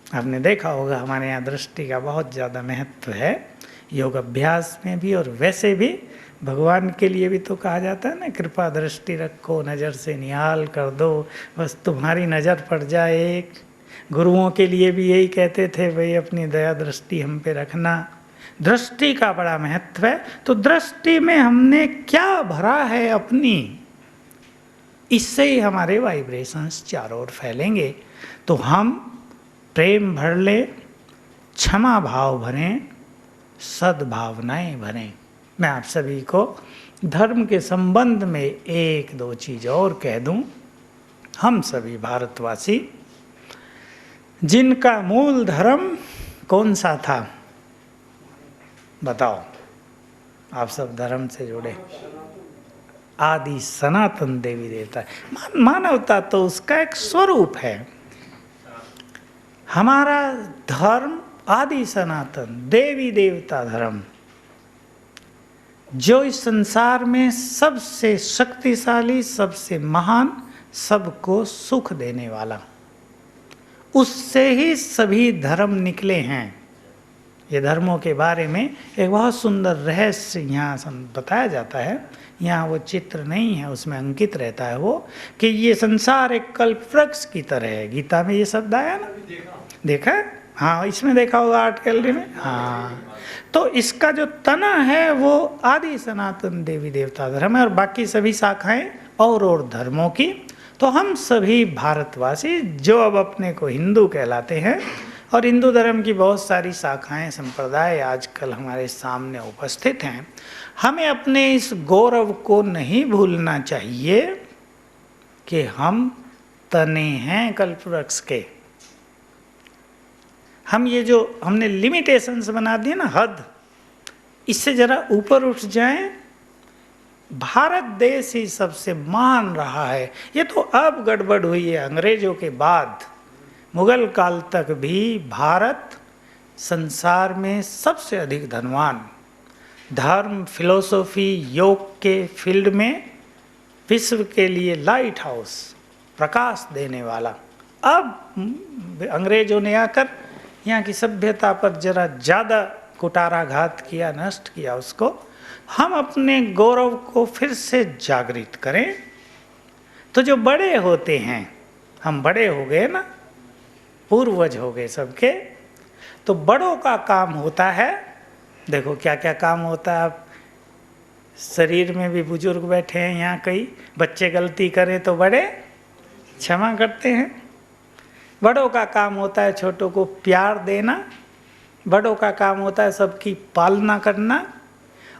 आपने देखा होगा हमारे यहाँ दृष्टि का बहुत ज़्यादा महत्व है, योग अभ्यास में भी और वैसे भी। भगवान के लिए भी तो कहा जाता है ना, कृपा दृष्टि रखो, नज़र से निहाल कर दो, बस तुम्हारी नज़र पड़ जाए एक। गुरुओं के लिए भी यही कहते थे, भाई अपनी दया दृष्टि हम पे रखना। दृष्टि का बड़ा महत्व है। तो दृष्टि में हमने क्या भरा है अपनी, इससे ही हमारे वाइब्रेशंस चारों ओर फैलेंगे। तो हम प्रेम भर ले, क्षमा भाव भरें, सद्भावनाएं भरें। मैं आप सभी को धर्म के संबंध में एक दो चीज़ और कह दूं। हम सभी भारतवासी, जिनका मूल धर्म कौन सा था बताओ? आप सब धर्म से जुड़े, आदि सनातन देवी देवता। मानवता तो उसका एक स्वरूप है। हमारा धर्म आदि सनातन देवी देवता धर्म, जो इस संसार में सबसे शक्तिशाली, सबसे महान, सबको सुख देने वाला, उससे ही सभी धर्म निकले हैं। ये धर्मों के बारे में एक बहुत सुंदर रहस्य यहाँ बताया जाता है। यहाँ वो चित्र नहीं है, उसमें अंकित रहता है वो, कि ये संसार एक कल्प वृक्ष की तरह है। गीता में ये शब्द आया ना, देखा है? हाँ, इसमें देखा होगा आर्ट गैलरी में। हाँ, तो इसका जो तना है वो आदि सनातन देवी देवता धर्म है, और बाकी सभी शाखाएं और धर्मों की। तो हम सभी भारतवासी जो अब अपने को हिंदू कहलाते हैं, और हिंदू धर्म की बहुत सारी शाखाएं, संप्रदाय आजकल हमारे सामने उपस्थित हैं, हमें अपने इस गौरव को नहीं भूलना चाहिए कि हम तने हैं कल्पवृक्ष के। हम ये जो हमने लिमिटेशंस बना दिए ना, हद, इससे जरा ऊपर उठ जाएं। भारत देश ही सबसे महान रहा है। ये तो अब गड़बड़ हुई है, अंग्रेजों के बाद मुगल काल तक भी भारत संसार में सबसे अधिक धनवान, धर्म, फिलोसॉफी, योग के फील्ड में विश्व के लिए लाइट हाउस, प्रकाश देने वाला। अब अंग्रेजों ने आकर यहाँ की सभ्यता पर जरा ज़्यादा कुटाराघात किया, नष्ट किया उसको। हम अपने गौरव को फिर से जागृत करें। तो जो बड़े होते हैं, हम बड़े हो गए ना, पूर्वज हो गए सबके, तो बड़ों का काम होता है, देखो क्या क्या काम होता है। आप शरीर में भी बुजुर्ग बैठे हैं यहाँ, कई बच्चे गलती करें तो बड़े क्षमा करते हैं। बड़ों का काम होता है छोटों को प्यार देना, बड़ों का काम होता है सबकी पालना करना,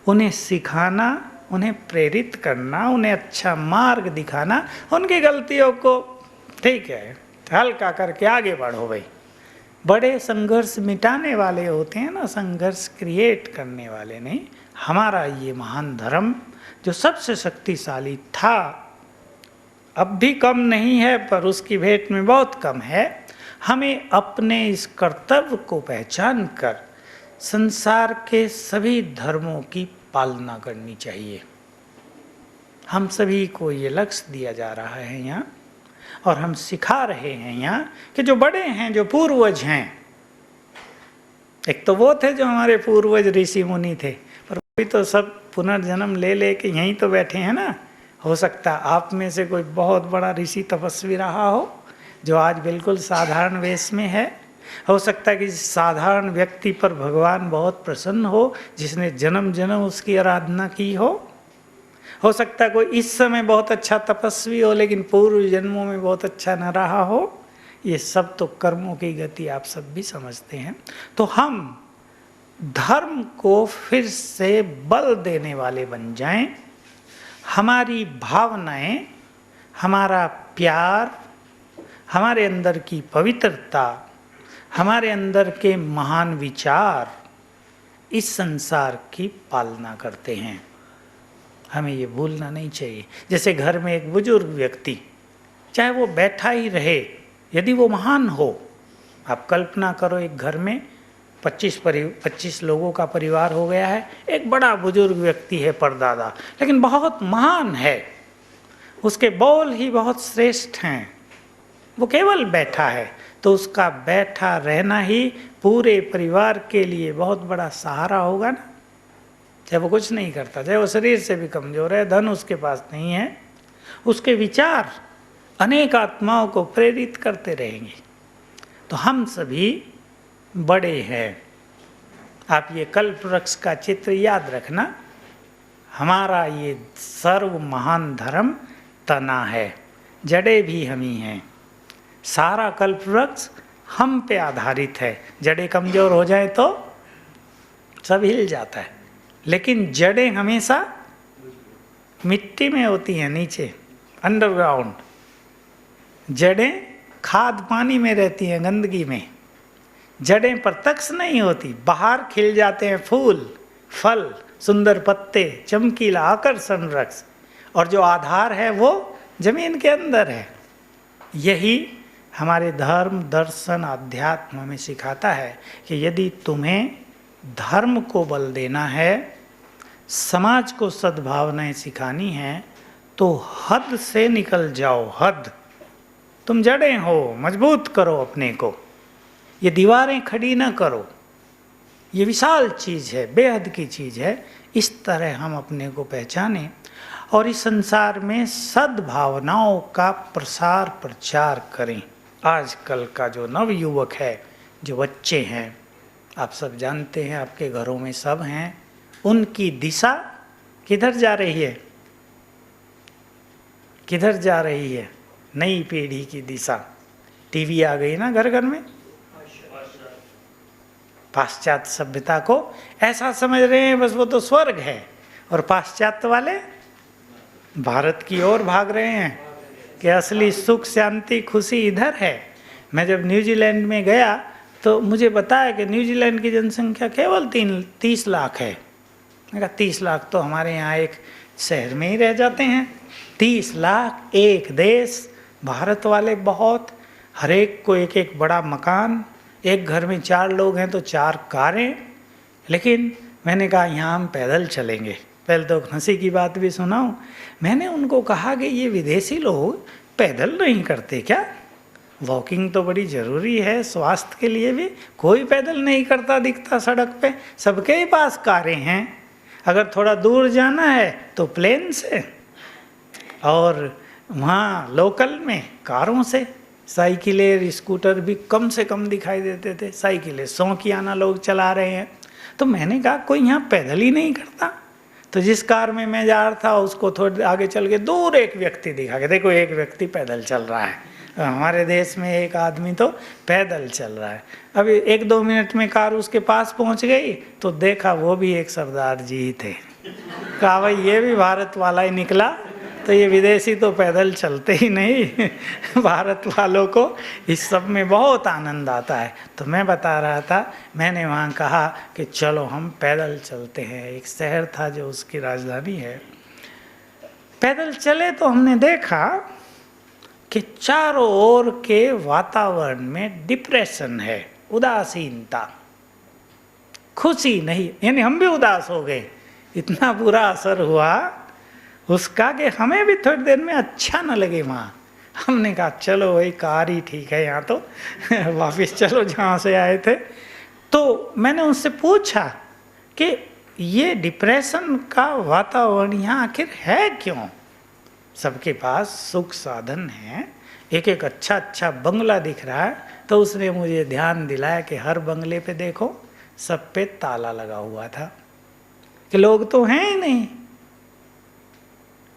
उन्हें सिखाना, उन्हें प्रेरित करना, उन्हें अच्छा मार्ग दिखाना, उनकी गलतियों को ठीक है हल्का करके आगे बढ़ो। भाई बड़े संघर्ष मिटाने वाले होते हैं ना, संघर्ष क्रिएट करने वाले नहीं। हमारा ये महान धर्म जो सबसे शक्तिशाली था, अब भी कम नहीं है पर उसकी भेंट में बहुत कम है। हमें अपने इस कर्तव्य को पहचान कर संसार के सभी धर्मों की पालना करनी चाहिए। हम सभी को ये लक्ष्य दिया जा रहा है यहाँ, और हम सिखा रहे हैं यहाँ कि जो बड़े हैं, जो पूर्वज हैं, एक तो वो थे जो हमारे पूर्वज ऋषि मुनि थे, पर अभी तो सब पुनर्जन्म ले लेके यहीं तो बैठे हैं ना। हो सकता है आप में से कोई बहुत बड़ा ऋषि तपस्वी रहा हो जो आज बिल्कुल साधारण वेश में है। हो सकता है कि साधारण व्यक्ति पर भगवान बहुत प्रसन्न हो, जिसने जन्म जन्म उसकी आराधना की हो। हो सकता है कोई इस समय बहुत अच्छा तपस्वी हो लेकिन पूर्व जन्मों में बहुत अच्छा न रहा हो। ये सब तो कर्मों की गति आप सब भी समझते हैं। तो हम धर्म को फिर से बल देने वाले बन जाएं। हमारी भावनाएं, हमारा प्यार, हमारे अंदर की पवित्रता, हमारे अंदर के महान विचार इस संसार की पालना करते हैं। हमें ये भूलना नहीं चाहिए। जैसे घर में एक बुजुर्ग व्यक्ति, चाहे वो बैठा ही रहे, यदि वो महान हो, आप कल्पना करो एक घर में 25 लोगों का परिवार हो गया है, एक बड़ा बुजुर्ग व्यक्ति है परदादा, लेकिन बहुत महान है, उसके बोल ही बहुत श्रेष्ठ हैं, वो केवल बैठा है, तो उसका बैठा रहना ही पूरे परिवार के लिए बहुत बड़ा सहारा होगा ना। चाहे वो कुछ नहीं करता, चाहे वो शरीर से भी कमजोर है, धन उसके पास नहीं है, उसके विचार अनेक आत्माओं को प्रेरित करते रहेंगे। तो हम सभी बड़े हैं। आप ये कल्प वृक्ष का चित्र याद रखना। हमारा ये सर्व महान धर्म तना है, जड़ें भी हम ही हैं। सारा कल्प वृक्ष हम पे आधारित है। जड़ें कमजोर हो जाए तो सब हिल जाता है, लेकिन जड़ें हमेशा मिट्टी में होती हैं, नीचे अंडरग्राउंड। जड़ें खाद पानी में रहती हैं, गंदगी में। जड़ें प्रत्यक्ष नहीं होती, बाहर खिल जाते हैं फूल, फल, सुंदर पत्ते, चमकीला आकर्षण वृक्ष, और जो आधार है वो जमीन के अंदर है। यही हमारे धर्म, दर्शन, अध्यात्म हमें सिखाता है कि यदि तुम्हें धर्म को बल देना है, समाज को सद्भावनाएं सिखानी है, तो हद से निकल जाओ। हद, तुम जड़ें हो, मजबूत करो अपने को। ये दीवारें खड़ी ना करो, ये विशाल चीज़ है, बेहद की चीज़ है। इस तरह हम अपने को पहचानें और इस संसार में सद्भावनाओं का प्रसार प्रचार करें। आजकल का जो नव युवक है, जो बच्चे हैं, आप सब जानते हैं, आपके घरों में सब हैं, उनकी दिशा किधर जा रही है? किधर जा रही है? नई पीढ़ी की दिशा। टीवी आ गई ना घर घर में, पाश्चात्य सभ्यता को ऐसा समझ रहे हैं बस वो तो स्वर्ग है, और पाश्चात्य वाले भारत की ओर भाग रहे हैं कि असली सुख, शांति, खुशी इधर है। मैं जब न्यूजीलैंड में गया तो मुझे बताया कि न्यूजीलैंड की जनसंख्या केवल 30 लाख है। मैं कहा 30 लाख तो हमारे यहाँ एक शहर में ही रह जाते हैं। 30 लाख, एक देश। भारत वाले बहुत, हर एक को एक एक बड़ा मकान, एक घर में 4 लोग हैं तो 4 कारें। लेकिन मैंने कहा यहाँ हम पैदल चलेंगे। पहले तो हंसी की बात भी सुनाऊं, मैंने उनको कहा कि ये विदेशी लोग पैदल नहीं करते क्या? वॉकिंग तो बड़ी ज़रूरी है स्वास्थ्य के लिए भी। कोई पैदल नहीं करता दिखता सड़क पे, सबके ही पास कारें हैं। अगर थोड़ा दूर जाना है तो प्लेन से, और वहाँ लोकल में कारों से। साइकिलें, स्कूटर भी कम से कम दिखाई देते थे। साइकिलें 100 की आना लोग चला रहे हैं। तो मैंने कहा कोई यहाँ पैदल ही नहीं करता। तो जिस कार में मैं जा रहा था उसको थोड़े आगे चल के दूर एक व्यक्ति दिखा के, देखो एक व्यक्ति पैदल चल रहा है। हमारे देश में एक आदमी तो पैदल चल रहा है। अभी 1-2 मिनट में कार उसके पास पहुंच गई तो देखा वो भी एक सरदार जी ही थे। कहा भाई ये भी भारत वाला ही निकला, तो ये विदेशी तो पैदल चलते ही नहीं। भारत वालों को इस सब में बहुत आनंद आता है। तो मैं बता रहा था, मैंने वहाँ कहा कि चलो हम पैदल चलते हैं। एक शहर था जो उसकी राजधानी है। पैदल चले तो हमने देखा कि चारों ओर के वातावरण में डिप्रेशन है, उदासीनता, खुशी नहीं। यानी हम भी उदास हो गए, इतना बुरा असर हुआ उसका कि हमें भी थोड़ी देर में अच्छा न लगे वहाँ। हमने कहा चलो वही कार ही ठीक है यहाँ तो वापस चलो जहाँ से आए थे। तो मैंने उनसे पूछा कि ये डिप्रेशन का वातावरण यहाँ आखिर है क्यों? सबके पास सुख साधन है, एक एक अच्छा अच्छा बंगला दिख रहा है। तो उसने मुझे ध्यान दिलाया कि हर बंगले पे देखो सब पे ताला लगा हुआ था, कि लोग तो हैं ही नहीं।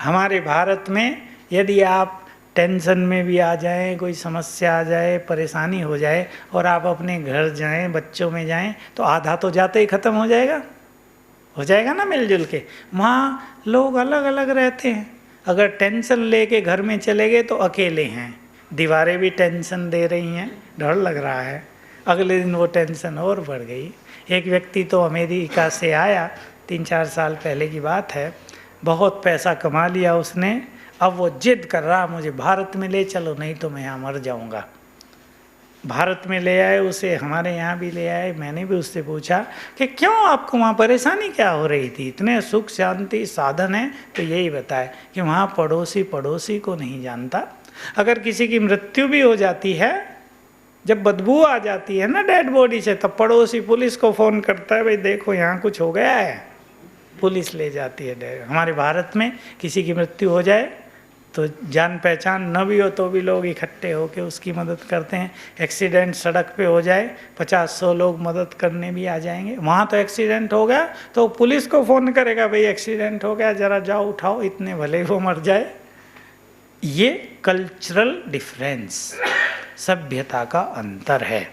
हमारे भारत में यदि आप टेंशन में भी आ जाएं, कोई समस्या आ जाए, परेशानी हो जाए और आप अपने घर जाएं, बच्चों में जाएं, तो आधा तो जाते ही ख़त्म हो जाएगा ना मिलजुल के। वहाँ लोग अलग अलग रहते हैं, अगर टेंशन लेके घर में चले गए तो अकेले हैं, दीवारें भी टेंशन दे रही हैं, डर लग रहा है, अगले दिन वो टेंशन और बढ़ गई। एक व्यक्ति तो अमेरिका से आया, 3-4 साल पहले की बात है, बहुत पैसा कमा लिया उसने, अब वो जिद कर रहा मुझे भारत में ले चलो नहीं तो मैं यहाँ मर जाऊँगा। भारत में ले आए उसे, हमारे यहाँ भी ले आए। मैंने भी उससे पूछा कि क्यों, आपको वहाँ परेशानी क्या हो रही थी, इतने सुख शांति साधन है। तो यही बताया कि वहाँ पड़ोसी पड़ोसी को नहीं जानता। अगर किसी की मृत्यु भी हो जाती है, जब बदबू आ जाती है ना डेड बॉडी से, तब पड़ोसी पुलिस को फ़ोन करता है, भाई देखो यहाँ कुछ हो गया है, पुलिस ले जाती है। हमारे भारत में किसी की मृत्यु हो जाए तो जान पहचान न भी हो तो भी लोग इकट्ठे होकर उसकी मदद करते हैं। एक्सीडेंट सड़क पे हो जाए, 50-100 लोग मदद करने भी आ जाएंगे। वहाँ तो एक्सीडेंट हो गया तो पुलिस को फ़ोन करेगा, भाई एक्सीडेंट हो गया, ज़रा जाओ उठाओ, इतने भले वो मर जाए। ये कल्चरल डिफरेंस, सभ्यता का अंतर है।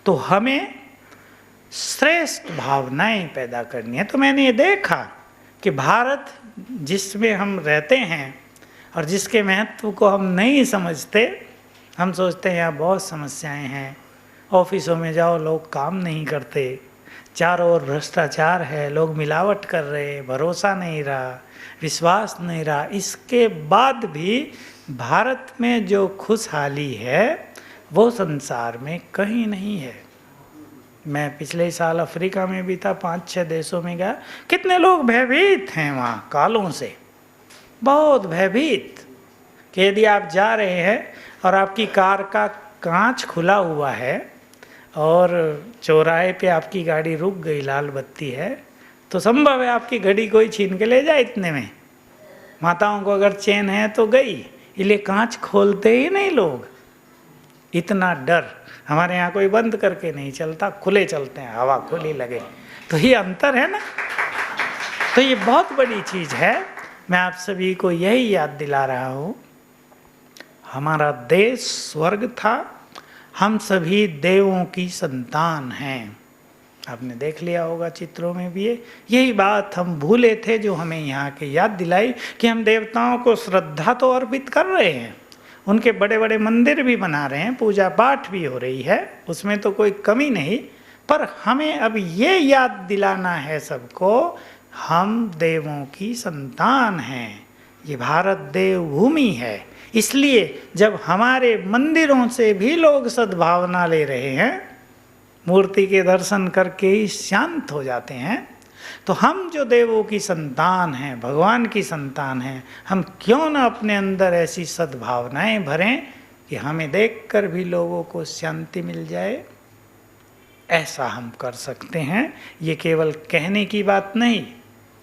तो हमें श्रेष्ठ भावनाएं पैदा करनी है। तो मैंने ये देखा कि भारत जिसमें हम रहते हैं और जिसके महत्व को हम नहीं समझते, हम सोचते हैं यहाँ बहुत समस्याएं हैं, ऑफिसों में जाओ लोग काम नहीं करते, चारों ओर भ्रष्टाचार है, लोग मिलावट कर रहे, भरोसा नहीं रहा, विश्वास नहीं रहा। इसके बाद भी भारत में जो खुशहाली है वो संसार में कहीं नहीं है। मैं पिछले साल अफ्रीका में भी था, 5-6 देशों में गया, कितने लोग भयभीत हैं वहाँ कालों से, बहुत भयभीत कि यदि आप जा रहे हैं और आपकी कार का कांच खुला हुआ है और चौराहे पे आपकी गाड़ी रुक गई, लाल बत्ती है, तो संभव है आपकी घड़ी कोई छीन के ले जाए। इतने में माताओं को अगर चैन है तो गई, इसलिए कांच खोलते ही नहीं लोग, इतना डर। हमारे यहाँ कोई बंद करके नहीं चलता, खुले चलते हैं, हवा खुली लगे। तो ये अंतर है ना, तो ये बहुत बड़ी चीज़ है। मैं आप सभी को यही याद दिला रहा हूँ, हमारा देश स्वर्ग था, हम सभी देवों की संतान हैं। आपने देख लिया होगा चित्रों में भी यही बात हम भूले थे, जो हमें यहाँ के याद दिलाई कि हम देवताओं को श्रद्धा तो अर्पित कर रहे हैं, उनके बड़े बड़े मंदिर भी बना रहे हैं, पूजा पाठ भी हो रही है, उसमें तो कोई कमी नहीं। पर हमें अब ये याद दिलाना है सबको, हम देवों की संतान हैं, ये भारत देव भूमि है। इसलिए जब हमारे मंदिरों से भी लोग सद्भावना ले रहे हैं, मूर्ति के दर्शन करके ही शांत हो जाते हैं, तो हम जो देवों की संतान हैं, भगवान की संतान हैं, हम क्यों ना अपने अंदर ऐसी सद्भावनाएं भरें कि हमें देखकर भी लोगों को शांति मिल जाए। ऐसा हम कर सकते हैं। ये केवल कहने की बात नहीं,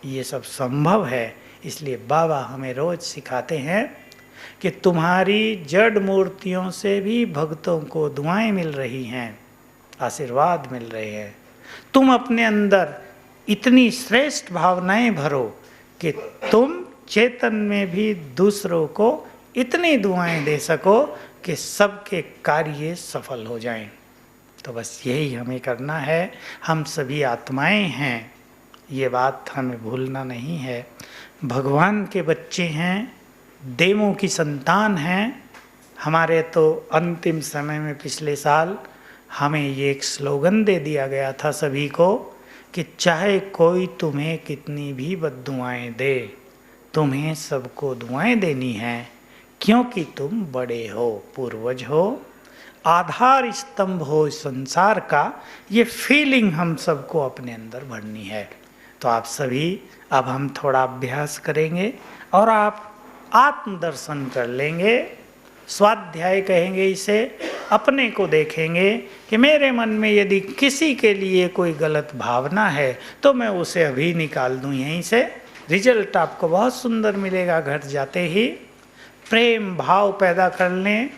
ये सब संभव है। इसलिए बाबा हमें रोज सिखाते हैं कि तुम्हारी जड़ मूर्तियों से भी भक्तों को दुआएं मिल रही हैं, आशीर्वाद मिल रहे हैं। तुम अपने अंदर इतनी श्रेष्ठ भावनाएं भरो कि तुम चेतन में भी दूसरों को इतनी दुआएं दे सको कि सबके कार्य सफल हो जाएं। तो बस यही हमें करना है। हम सभी आत्माएं हैं, ये बात हमें भूलना नहीं है। भगवान के बच्चे हैं, देवों की संतान हैं। हमारे तो अंतिम समय में पिछले साल हमें ये एक स्लोगन दे दिया गया था सभी को कि चाहे कोई तुम्हें कितनी भी बद्दुआएं दे, तुम्हें सबको दुआएं देनी हैं, क्योंकि तुम बड़े हो, पूर्वज हो, आधार स्तंभ हो संसार का। ये फीलिंग हम सबको अपने अंदर भरनी है। तो आप सभी, अब हम थोड़ा अभ्यास करेंगे और आप आत्मदर्शन कर लेंगे, स्वाध्याय कहेंगे इसे। अपने को देखेंगे कि मेरे मन में यदि किसी के लिए कोई गलत भावना है तो मैं उसे अभी निकाल दूं यहीं से। रिजल्ट आपको बहुत सुंदर मिलेगा घर जाते ही। प्रेम भाव पैदा कर लें,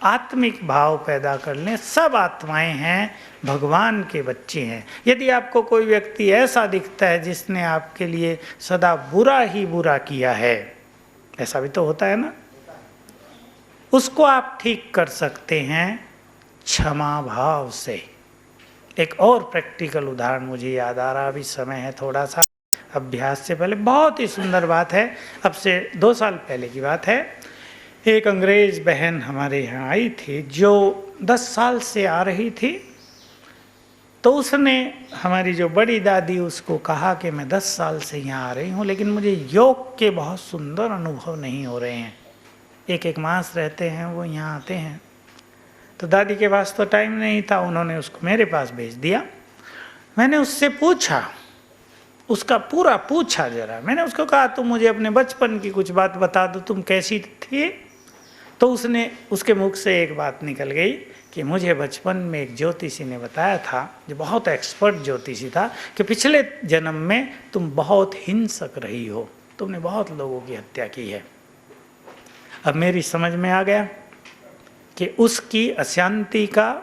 आत्मिक भाव पैदा कर लें। सब आत्माएं हैं, भगवान के बच्चे हैं। यदि आपको कोई व्यक्ति ऐसा दिखता है जिसने आपके लिए सदा बुरा ही बुरा किया है, ऐसा भी तो होता है ना, उसको आप ठीक कर सकते हैं क्षमा भाव से। एक और प्रैक्टिकल उदाहरण मुझे याद आ रहा, अभी समय है थोड़ा सा, अभ्यास से पहले, बहुत ही सुंदर बात है, अब से 2 साल पहले की बात है। एक अंग्रेज बहन हमारे यहाँ आई थी जो 10 साल से आ रही थी। तो उसने, हमारी जो बड़ी दादी, उसको कहा कि मैं 10 साल से यहाँ आ रही हूँ, लेकिन मुझे योग के बहुत सुंदर अनुभव नहीं हो रहे हैं। एक मास रहते हैं वो यहाँ आते हैं। तो दादी के पास तो टाइम नहीं था, उन्होंने उसको मेरे पास भेज दिया। मैंने उससे पूछा, उसका पूरा पूछा जरा। मैंने उसको कहा तुम मुझे अपने बचपन की कुछ बात बता दो, तुम कैसी थी। तो उसने, उसके मुख से एक बात निकल गई कि मुझे बचपन में एक ज्योतिषी ने बताया था, जो बहुत एक्सपर्ट ज्योतिषी था, कि पिछले जन्म में तुम बहुत हिंसक रही हो, तुमने बहुत लोगों की हत्या की है। अब मेरी समझ में आ गया कि उसकी अशांति का,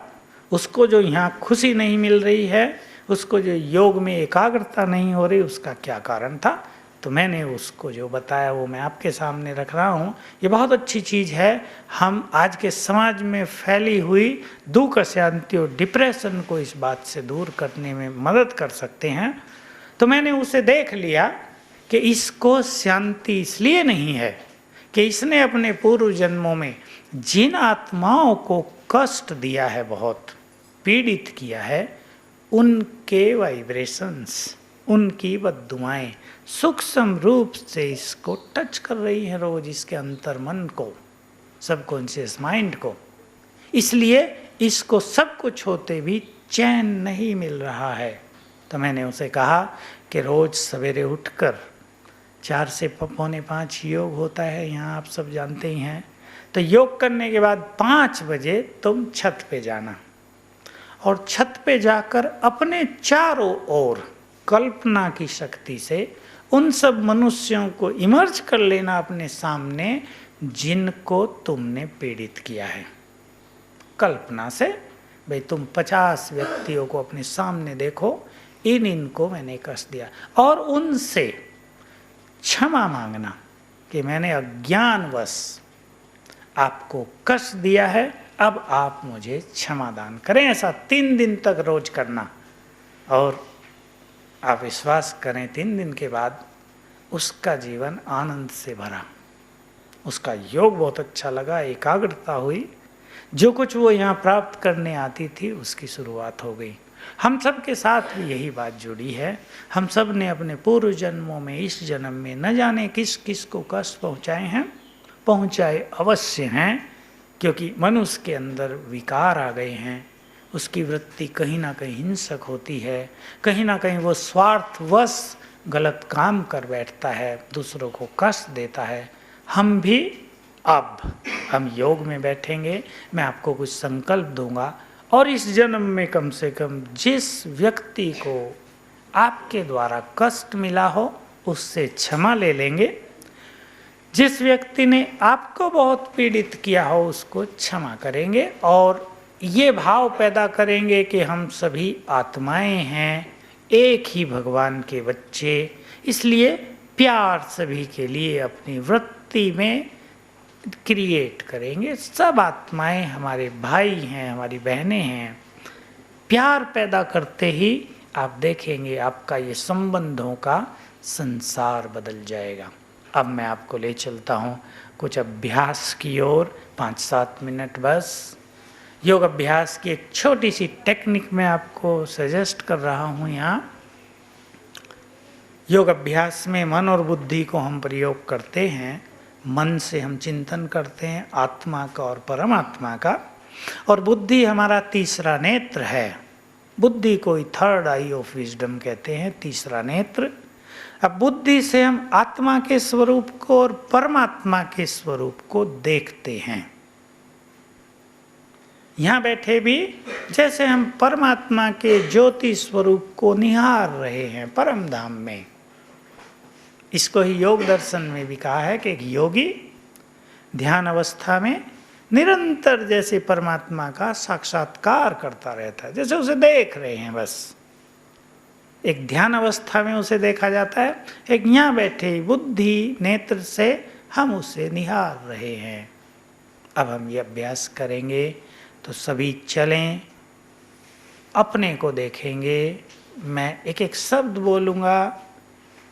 उसको जो यहाँ खुशी नहीं मिल रही है, उसको जो योग में एकाग्रता नहीं हो रही, उसका क्या कारण था। तो मैंने उसको जो बताया वो मैं आपके सामने रख रहा हूँ। ये बहुत अच्छी चीज़ है। हम आज के समाज में फैली हुई दुख, अशांति और डिप्रेशन को इस बात से दूर करने में मदद कर सकते हैं। तो मैंने उसे देख लिया कि इसको शांति इसलिए नहीं है कि इसने अपने पूर्व जन्मों में जिन आत्माओं को कष्ट दिया है, बहुत पीड़ित किया है, उनके वाइब्रेशंस, उनकी बद्दुआएं सूक्ष्म रूप से इसको टच कर रही हैं रोज, इसके अंतर मन को, सबकॉन्शियस माइंड को। इसलिए इसको सब कुछ होते भी चैन नहीं मिल रहा है। तो मैंने उसे कहा कि रोज सवेरे उठकर 4 से 4:45 योग होता है, यहाँ आप सब जानते ही हैं। तो योग करने के बाद 5 बजे तुम छत पे जाना, और छत पे जाकर अपने चारों ओर कल्पना की शक्ति से उन सब मनुष्यों को इमर्ज कर लेना अपने सामने जिनको तुमने पीड़ित किया है। कल्पना से, भाई तुम 50 व्यक्तियों को अपने सामने देखो, इनको मैंने कष्ट दिया, और उनसे क्षमा मांगना कि मैंने अज्ञानवश आपको कष्ट दिया है, अब आप मुझे क्षमा दान करें। ऐसा 3 दिन तक रोज करना, और आप विश्वास करें 3 दिन के बाद उसका जीवन आनंद से भरा। उसका योग बहुत अच्छा लगा, एकाग्रता हुई, जो कुछ वो यहाँ प्राप्त करने आती थी उसकी शुरुआत हो गई। हम सब के साथ भी यही बात जुड़ी है। हम सब ने अपने पूर्व जन्मों में, इस जन्म में न जाने किस किस को कष्ट पहुँचाए हैं, पहुँचाए अवश्य हैं, क्योंकि मनुष्य के अंदर विकार आ गए हैं। उसकी वृत्ति कहीं ना कहीं हिंसक होती है, कहीं ना कहीं वो स्वार्थवश गलत काम कर बैठता है, दूसरों को कष्ट देता है। हम भी, अब हम योग में बैठेंगे, मैं आपको कुछ संकल्प दूंगा, और इस जन्म में कम से कम जिस व्यक्ति को आपके द्वारा कष्ट मिला हो उससे क्षमा ले लेंगे। जिस व्यक्ति ने आपको बहुत पीड़ित किया हो उसको क्षमा करेंगे, और ये भाव पैदा करेंगे कि हम सभी आत्माएं हैं, एक ही भगवान के बच्चे। इसलिए प्यार सभी के लिए अपनी वृत्ति में क्रिएट करेंगे। सब आत्माएं हमारे भाई हैं, हमारी बहनें हैं। प्यार पैदा करते ही आप देखेंगे आपका ये संबंधों का संसार बदल जाएगा। अब मैं आपको ले चलता हूँ कुछ अभ्यास की ओर, 5-7 मिनट बस। योग अभ्यास की एक छोटी सी टेक्निक मैं आपको सजेस्ट कर रहा हूँ यहाँ। योग अभ्यास में मन और बुद्धि को हम प्रयोग करते हैं। मन से हम चिंतन करते हैं आत्मा का और परमात्मा का, और बुद्धि हमारा तीसरा नेत्र है। बुद्धि को थर्ड आई ऑफ विजडम कहते हैं, तीसरा नेत्र। अब बुद्धि से हम आत्मा के स्वरूप को और परमात्मा के स्वरूप को देखते हैं। यहाँ बैठे भी जैसे हम परमात्मा के ज्योति स्वरूप को निहार रहे हैं परम धाम में। इसको ही योग दर्शन में भी कहा है कि एक योगी ध्यान अवस्था में निरंतर जैसे परमात्मा का साक्षात्कार करता रहता है, जैसे उसे देख रहे हैं बस। एक ध्यान अवस्था में उसे देखा जाता है, एक यहाँ बैठे बुद्धि नेत्र से हम उसे निहार रहे हैं। अब हम ये अभ्यास करेंगे तो सभी चलें, अपने को देखेंगे। मैं एक एक शब्द बोलूँगा,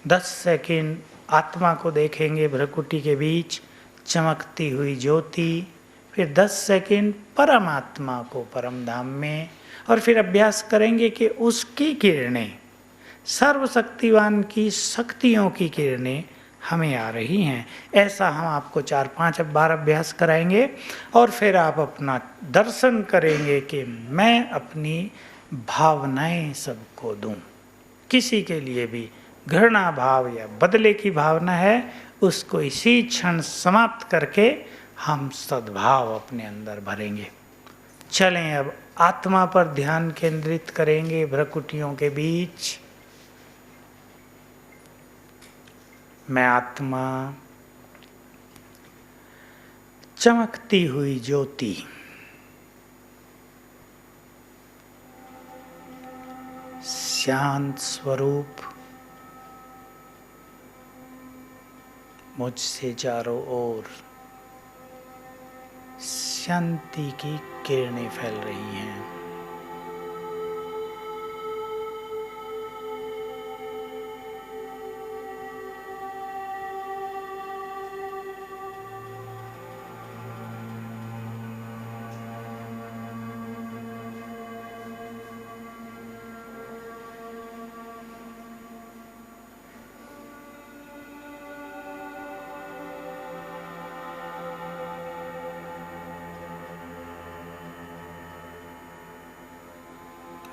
10 सेकंड आत्मा को देखेंगे भ्रकुटी के बीच चमकती हुई ज्योति, फिर 10 सेकंड परमात्मा को परम धाम में, और फिर अभ्यास करेंगे कि उसकी किरणें, सर्वशक्तिवान की शक्तियों की किरणें हमें आ रही हैं। ऐसा हम आपको 4-5 बार अभ्यास कराएंगे और फिर आप अपना दर्शन करेंगे कि मैं अपनी भावनाएं सबको दूं। किसी के लिए भी घृणा भाव या बदले की भावना है, उसको इसी क्षण समाप्त करके हम सद्भाव अपने अंदर भरेंगे। चलें अब आत्मा पर ध्यान केंद्रित करेंगे भ्रकुटियों के बीच। मैं आत्मा, चमकती हुई ज्योति, शांत स्वरूप, मुझसे चारों ओर शांति की किरणें फैल रही हैं।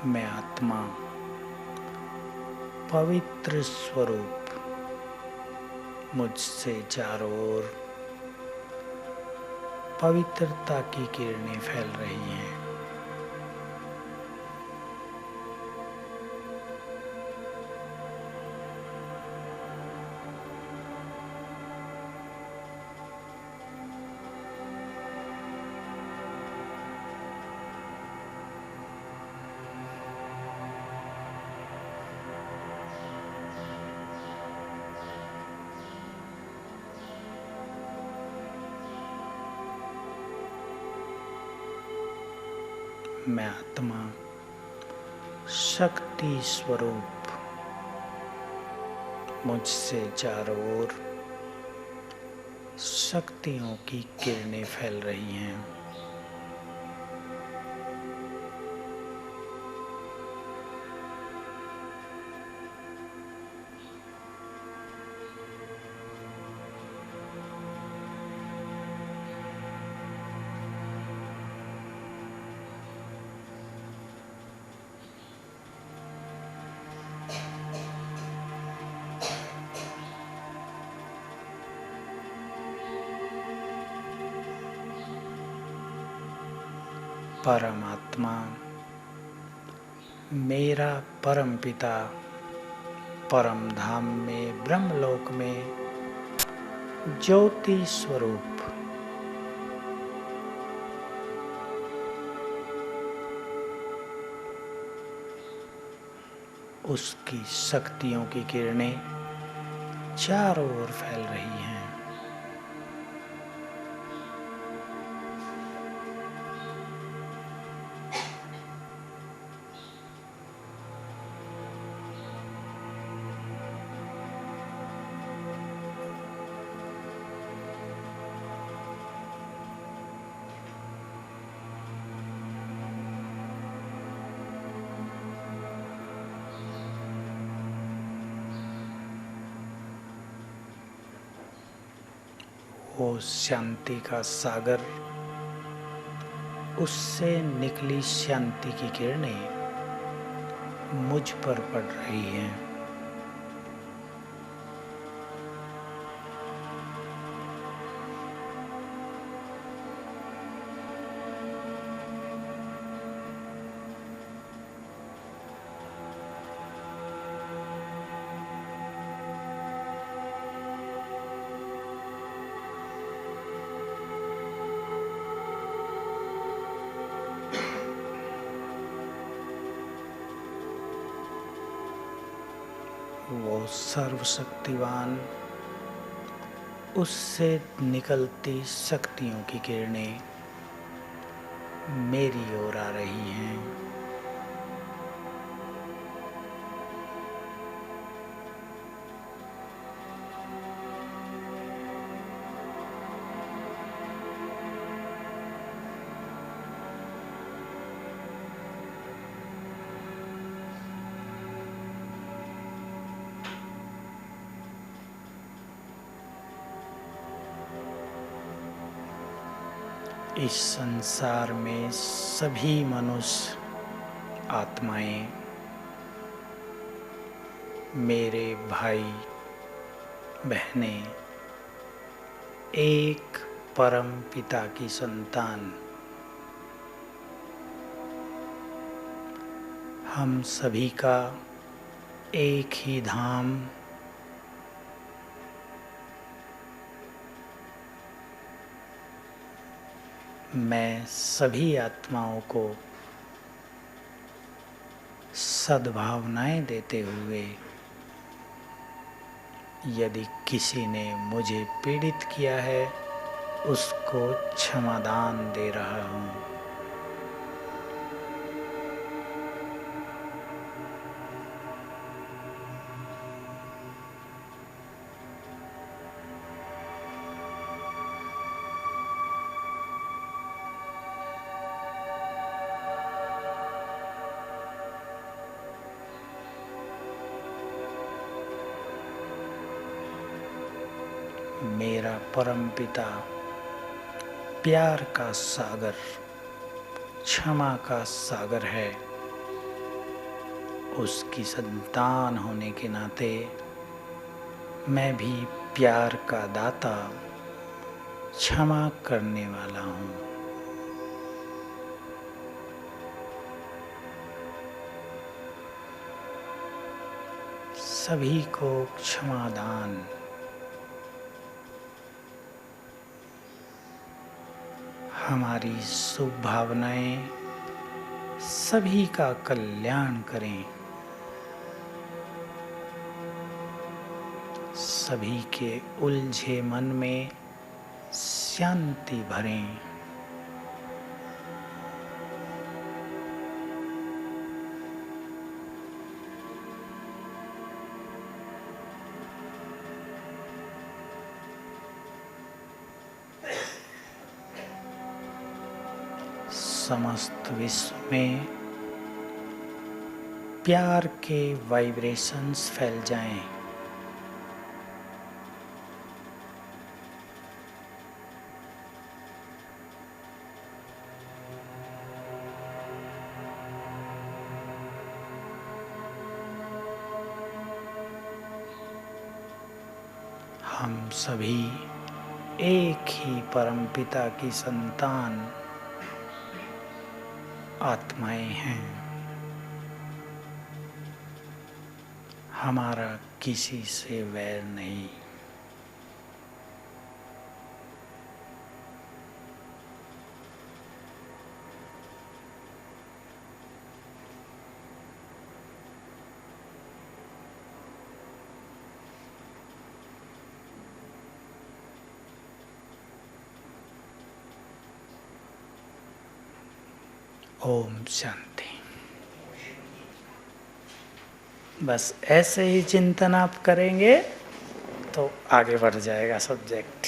मैं आत्मा, पवित्र स्वरूप, मुझसे चारों ओर पवित्रता की किरणें फैल रही हैं। मैं आत्मा, शक्ति स्वरूप, मुझसे चारों ओर शक्तियों की किरणें फैल रही हैं। परमात्मा, मेरा परम पिता परम धाम में ब्रह्मलोक में ज्योति स्वरूप, उसकी शक्तियों की किरणें चारों ओर फैल रही हैं। वो शांति का सागर, उससे निकली शांति की किरणें मुझ पर पड़ रही हैं। वो सर्वशक्तिवान, उससे निकलती शक्तियों की किरणें मेरी ओर आ रही हैं। इस संसार में सभी मनुष्य आत्माएं मेरे भाई बहनें एक परम पिता की संतान, हम सभी का एक ही धाम, मैं सभी आत्माओं को सद्भावनाएं देते हुए यदि किसी ने मुझे पीड़ित किया है उसको क्षमादान दे रहा हूँ। मेरा परम पिता प्यार का सागर, क्षमा का सागर है। उसकी संतान होने के नाते मैं भी प्यार का दाता, क्षमा करने वाला हूँ। सभी को क्षमादान। हमारी शुभ भावनाएं सभी का कल्याण करें, सभी के उलझे मन में शांति भरें। समस्त विश्व में प्यार के वाइब्रेशंस फैल जाएं। हम सभी एक ही परमपिता की संतान आत्माएं हैं। हमारा किसी से वैर नहीं। ओम शांति। बस ऐसे ही चिंतन आप करेंगे तो आगे बढ़ जाएगा सब्जेक्ट।